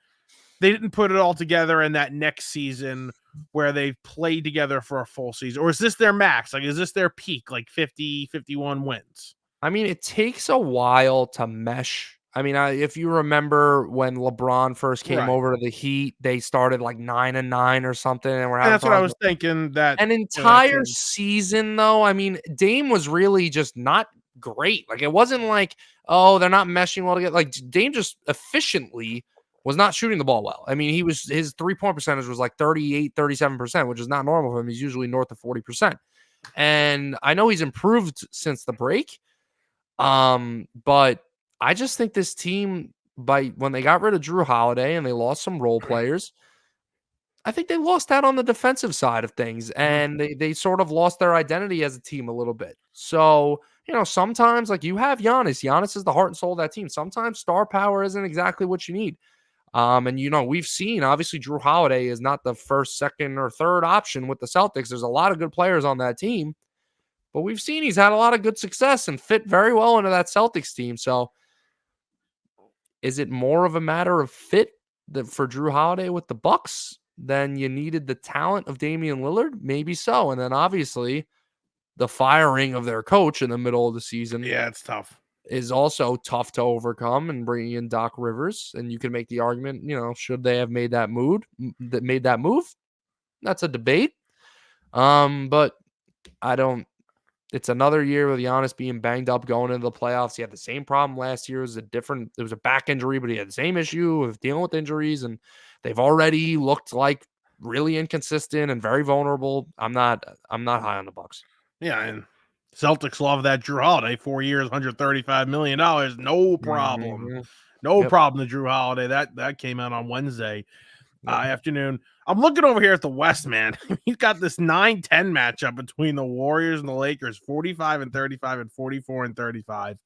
they didn't put it all together in that next season where they played together for a full season? Or is this their max? Like, is this their peak, like 50, 51 wins? I mean, it takes a while to mesh. I mean, if you remember when LeBron first came over to the Heat, they started like 9-9 or something. And that's what I was thinking. That an entire season, though. I mean, Dame was really just not great. Like, it wasn't like, oh, they're not meshing well together. Like, Dame just efficiently was not shooting the ball well. I mean, his 3-point percentage was like 38, 37%, which is not normal for him. He's usually north of 40%. And I know he's improved since the break. But I just think this team, when they got rid of Drew Holiday and they lost some role players, I think they lost out on the defensive side of things, and they sort of lost their identity as a team a little bit. So, sometimes like you have Giannis. Giannis is the heart and soul of that team. Sometimes star power isn't exactly what you need. And we've seen, obviously, Drew Holiday is not the first, second, or third option with the Celtics. There's a lot of good players on that team. But we've seen he's had a lot of good success and fit very well into that Celtics team. So is it more of a matter of fit for Drew Holiday with the Bucks than you needed the talent of Damian Lillard? Maybe so. And then obviously the firing of their coach in the middle of the season. Yeah, it's tough. Is also tough to overcome, and bringing in Doc Rivers. And you can make the argument, should they have made that move? That's a debate. But I don't. It's another year with Giannis being banged up going into the playoffs. He had the same problem last year. It was a back injury, but he had the same issue of dealing with injuries, and they've already looked like really inconsistent and very vulnerable. I'm not high on the Bucks. Yeah, and Celtics love that Drew Holiday, 4 years, $135 million. No problem. Mm-hmm. No problem to Drew Holiday. That came out on Wednesday Yep. afternoon. I'm looking over here at the West, man. He's got this 9-10 matchup between the Warriors and the Lakers, 45-35 and 44-35.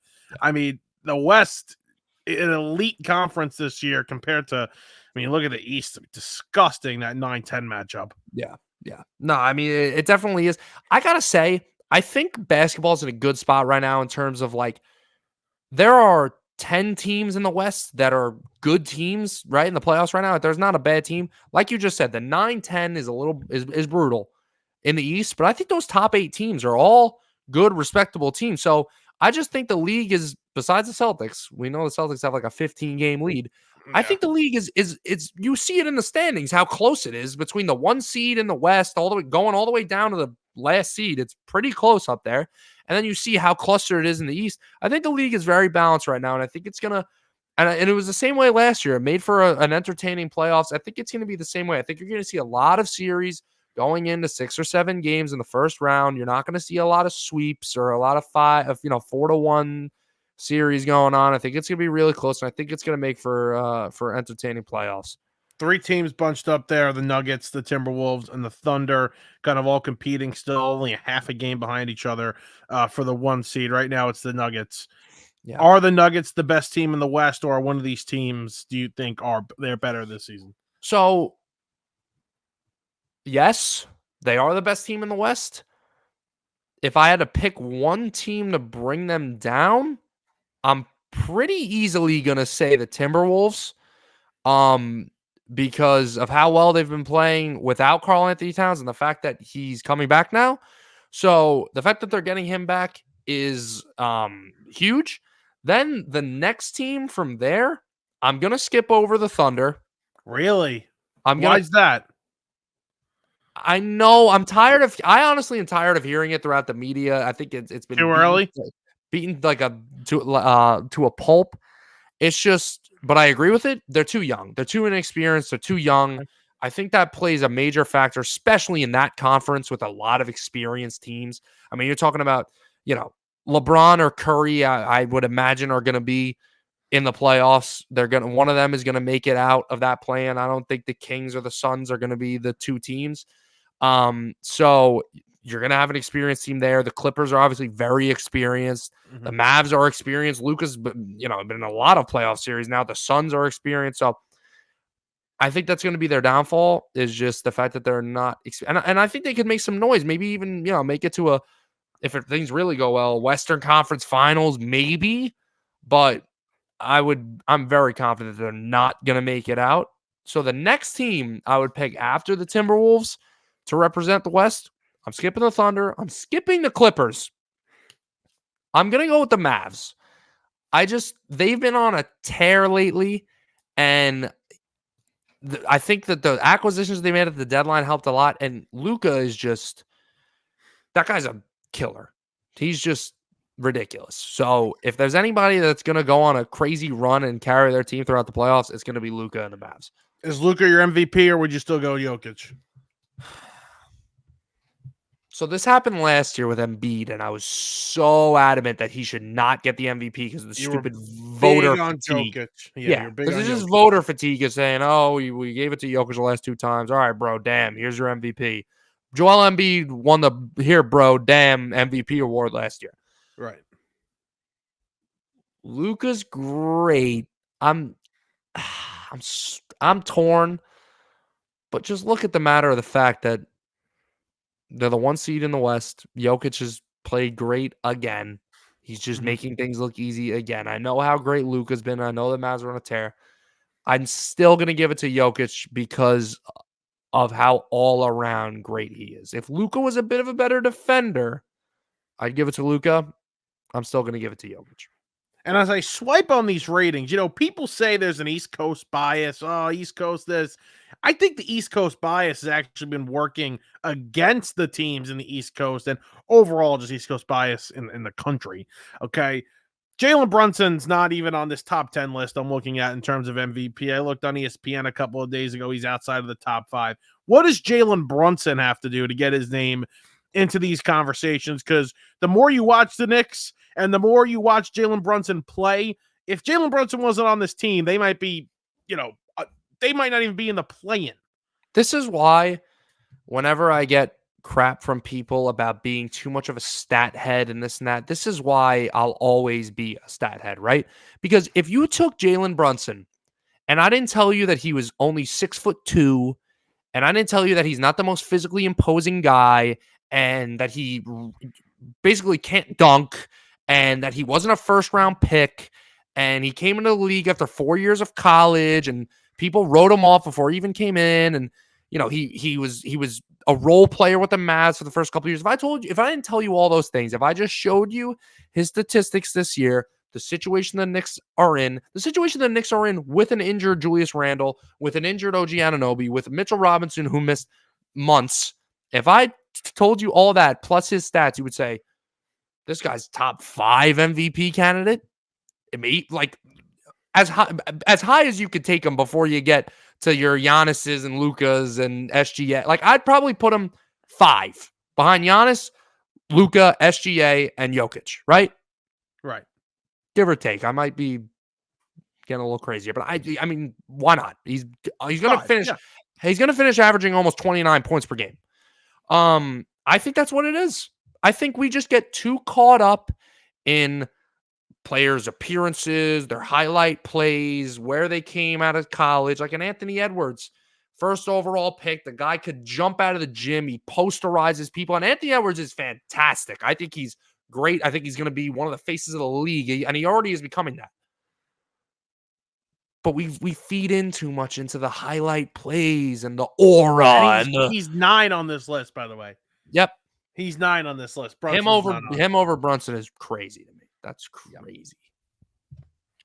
I mean, the West, an elite conference this year compared to, I mean, look at the East. Disgusting, that 9-10 matchup. Yeah. Yeah. No, I mean, it definitely is. I got to say, I think basketball's in a good spot right now in terms of like, there are 10 teams in the West that are good teams, right? In the playoffs right now. There's not a bad team. Like you just said, the 9-10 is a little is brutal in the East, but I think those top 8 teams are all good, respectable teams. So I just think the league is, besides the Celtics, we know the Celtics have like a 15-game lead. I think the league is you see it in the standings how close it is between the 1 seed in the West all the way going all the way down to the last seed. It's pretty close up there. And then you see how clustered it is in the East. I think the league is very balanced right now, and I think it's gonna. And it was the same way last year. It made for an entertaining playoffs. I think it's going to be the same way. I think you're going to see a lot of series going into 6 or 7 games in the first round. You're not going to see a lot of sweeps or a lot of 4-1 series going on. I think it's going to be really close, and I think it's going to make for entertaining playoffs. 3 teams bunched up there: the Nuggets, the Timberwolves, and the Thunder, kind of all competing still, only a half a game behind each other for the 1 seed. Right now, it's the Nuggets. Yeah. Are the Nuggets the best team in the West, or one of these teams do you think they're better this season? So, yes, they are the best team in the West. If I had to pick one team to bring them down, I'm pretty easily going to say the Timberwolves. Because of how well they've been playing without Karl-Anthony Towns and the fact that he's coming back now. So the fact that they're getting him back is huge. Then the next team from there, I'm going to skip over the Thunder. Really? Why is that? I know I honestly am tired of hearing it throughout the media. I think it's been too early, beaten like to a pulp. It's just, but I agree with it. They're too young. They're too inexperienced. They're too young. I think that plays a major factor, especially in that conference with a lot of experienced teams. I mean, you're talking about, LeBron or Curry, I would imagine are going to be in the playoffs. One of them is going to make it out of that plan. I don't think the Kings or the Suns are going to be the 2 teams. So you're going to have an experienced team there. The Clippers are obviously very experienced. Mm-hmm. The Mavs are experienced. Luka's, been in a lot of playoff series now. The Suns are experienced. So I think that's going to be their downfall, is just the fact that they're not. And I think they could make some noise. Maybe even, make it to if things really go well, Western Conference Finals, maybe. But I'm very confident they're not going to make it out. So the next team I would pick after the Timberwolves to represent the West, I'm skipping the Thunder. I'm skipping the Clippers. I'm going to go with the Mavs. They've been on a tear lately, and I think that the acquisitions they made at the deadline helped a lot, and Luka is that guy's a killer. He's just ridiculous. So if there's anybody that's going to go on a crazy run and carry their team throughout the playoffs, it's going to be Luka and the Mavs. Is Luka your MVP, or would you still go Jokic? So this happened last year with Embiid, and I was so adamant that he should not get the MVP because of the stupid voter fatigue. Jokic. Yeah, because it's just voter fatigue is saying, oh, we gave it to Jokic the last 2 times. All right, bro, damn, here's your MVP. Joel Embiid won the MVP award last year. Right. Luka's great. I'm torn, but just look at the matter of the fact that they're the 1 seed in the West. Jokic has played great again. He's just making things look easy again. I know how great Luka's been. I know the Mavs are on a tear. I'm still going to give it to Jokic because of how all-around great he is. If Luka was a bit of a better defender, I'd give it to Luka. I'm still going to give it to Jokic. And as I swipe on these ratings, people say there's an East Coast bias. Oh, East Coast this. I think the East Coast bias has actually been working against the teams in the East Coast and overall just East Coast bias in the country. Okay. Jalen Brunson's not even on this top 10 list I'm looking at in terms of MVP. I looked on ESPN a couple of days ago. He's outside of the top 5. What does Jalen Brunson have to do to get his name into these conversations, because the more you watch the Knicks and the more you watch Jalen Brunson play, if Jalen Brunson wasn't on this team, they might be, they might not even be in the play-in. This is why whenever I get crap from people about being too much of a stat head and this and that, this is why I'll always be a stat head, right? Because if you took Jalen Brunson and I didn't tell you that he was only 6'2", and I didn't tell you that he's not the most physically imposing guy, and that he basically can't dunk, and that he wasn't a first-round pick, and he came into the league after 4 years of college, and people wrote him off before he even came in, and he was a role player with the Mavs for the first couple of years. If I didn't tell you all those things, if I just showed you his statistics this year, the situation the Knicks are in with an injured Julius Randle, with an injured OG Anunoby, with Mitchell Robinson, who missed months. If I told you all that, plus his stats, you would say, this guy's top 5 MVP candidate. I mean, like, as high as you could take him before you get to your Giannis's and Lukas and SGA. Like, I'd probably put him 5 behind Giannis, Luka, SGA, and Jokic, right? Right. Give or take. I might be getting a little crazier, but I mean, why not? He's going to finish. Yeah. He's going to finish averaging almost 29 points per game. I think that's what it is. I think we just get too caught up in players' appearances, their highlight plays, where they came out of college. Like an Anthony Edwards, first overall pick. The guy could jump out of the gym. He posterizes people. And Anthony Edwards is fantastic. I think he's great. I think he's going to be one of the faces of the league. And he already is becoming that. But we feed in too much into the highlight plays and the aura. And he's 9 on this list, by the way. Yep. He's 9 on this list. Him over Brunson is crazy to me. That's crazy.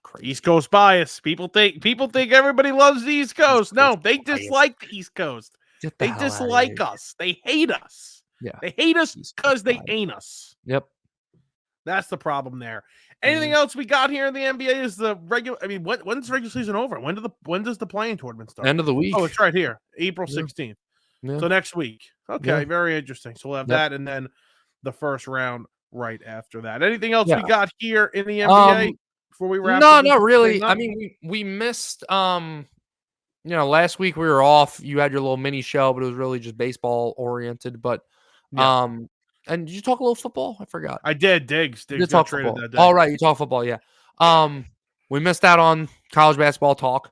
Crazy. East Coast bias. People think everybody loves the East Coast. No, they dislike the East Coast. They dislike us. They hate us. Yeah. They hate us because they ain't us. Yep. That's the problem there. Anything else we got here in the NBA is the regular. I mean, when's regular season over? When does the playing tournament start? End of the week. Oh, it's right here, April 16th. Yeah. So next week. Okay, very interesting. So we'll have that, and then the first round right after that. Anything else we got here in the NBA before we wrap? No, not really. I mean, we missed. Last week we were off. You had your little mini show, but it was really just baseball oriented. But and did you talk a little football? I forgot. I did. Diggs got traded that day. All right, you talk football, yeah. We missed out on college basketball talk.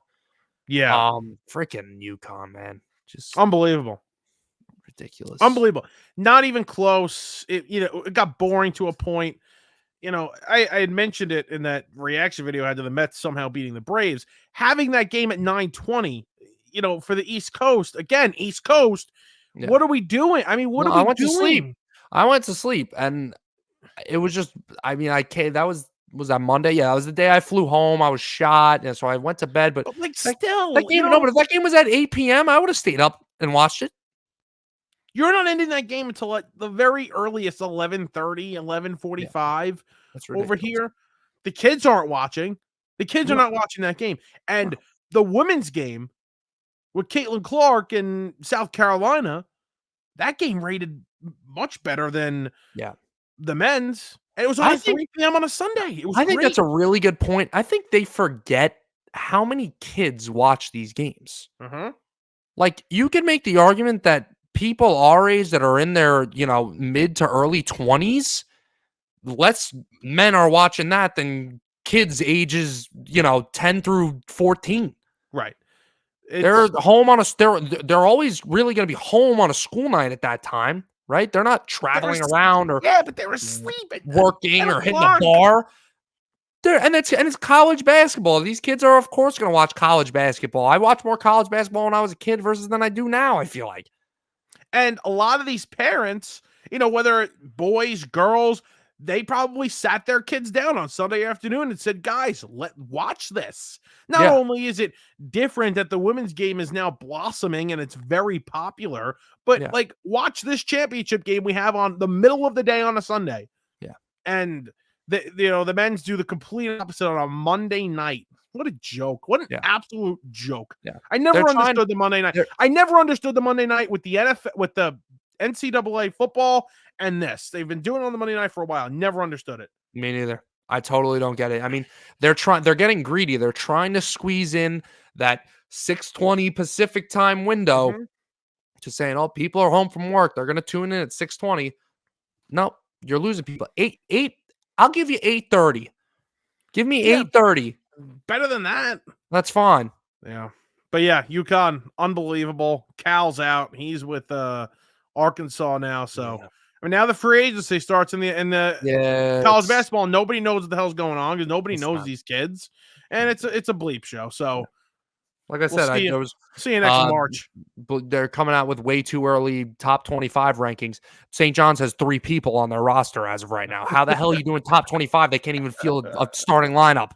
Yeah. Freaking UConn, man. Just unbelievable. Ridiculous. Unbelievable. Not even close. It got boring to a point. I had mentioned it in that reaction video I had to the Mets somehow beating the Braves. Having that game at 9:20, for the East Coast. Again, East Coast. Yeah. What are we doing? I mean, I went to sleep. I went to sleep, and it was just, that was that Monday? Yeah, that was the day I flew home. I was shot, and so I went to bed. But still, but if that game was at 8 p.m., I would have stayed up and watched it. You're not ending that game until like the very earliest 11:30, 11:45 over here. The kids aren't watching. The kids are not watching that game. And the women's game with Caitlin Clark in South Carolina, that game rated much better than the men's. And it was on 3 p.m. on a Sunday. I think that's a really good point. I think they forget how many kids watch these games. Like, you could make the argument that people our age that are in their, mid to early 20s, less men are watching that than kids ages, 10 through 14. Right. They're home on they're always really going to be home on a school night at that time, right? They're not traveling around or but they were asleep working or hitting the bar. And it's college basketball. These kids are, of course, going to watch college basketball. I watched more college basketball when I was a kid than I do now, I feel like. And a lot of these parents, whether boys, girls, they probably sat their kids down on Sunday afternoon and said, guys, watch this. Not only is it different that the women's game is now blossoming and it's very popular, but watch this championship game we have on the middle of the day on a Sunday. Yeah. And the men's do the complete opposite on a Monday night. What a joke. What an absolute joke. Yeah. I never understood the Monday night. I never understood the Monday night with the NFL, with the NCAA football and this. They've been doing it on the Monday night for a while. Never understood it. Me neither. I totally don't get it. I mean, they're getting greedy. They're trying to squeeze in that 6:20 Pacific time window, just saying, oh, people are home from work. They're going to tune in at 6:20. No, you're losing people. 8. I'll give you 8:30. Give me 8:30. Better than that. That's fine. Yeah. But yeah, UConn, unbelievable. Cal's out. He's with Arkansas now. So I mean, now the free agency starts in the college basketball. Nobody knows what the hell's going on because nobody knows these kids, and it's a bleep show. So, like I said, see you next March. They're coming out with way too early top 25 rankings. St. John's has 3 people on their roster as of right now. How the hell are you doing top 25? They can't even field a starting lineup.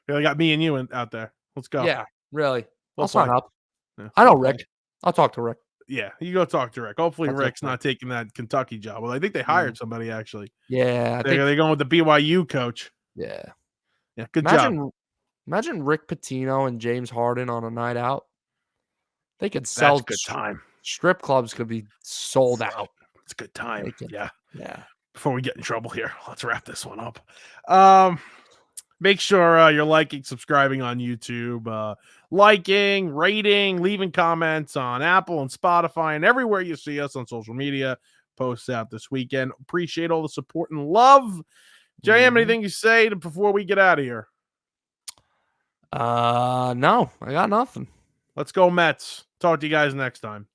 Yeah, they got me and you out there. Let's go. Yeah, really. We'll I'll sign up. Yeah. I know Rick. I'll talk to Rick. Yeah, you go talk to Rick. Hopefully Rick's not taking that Kentucky job. Well, I think they hired somebody actually. Yeah. They're going with the BYU coach. Yeah. Yeah, good job. Imagine Rick Pitino and James Harden on a night out. They could sell. That's good time. Strip clubs could be sold out. It's a good time. Yeah. Yeah. Before we get in trouble here, let's wrap this one up. Make sure you're liking, subscribing on YouTube, liking, rating, leaving comments on Apple and Spotify and everywhere you see us on social media. Posts out this weekend. Appreciate all the support and love. JM, anything you say before we get out of here? No, I got nothing. Let's go Mets. Talk to you guys next time.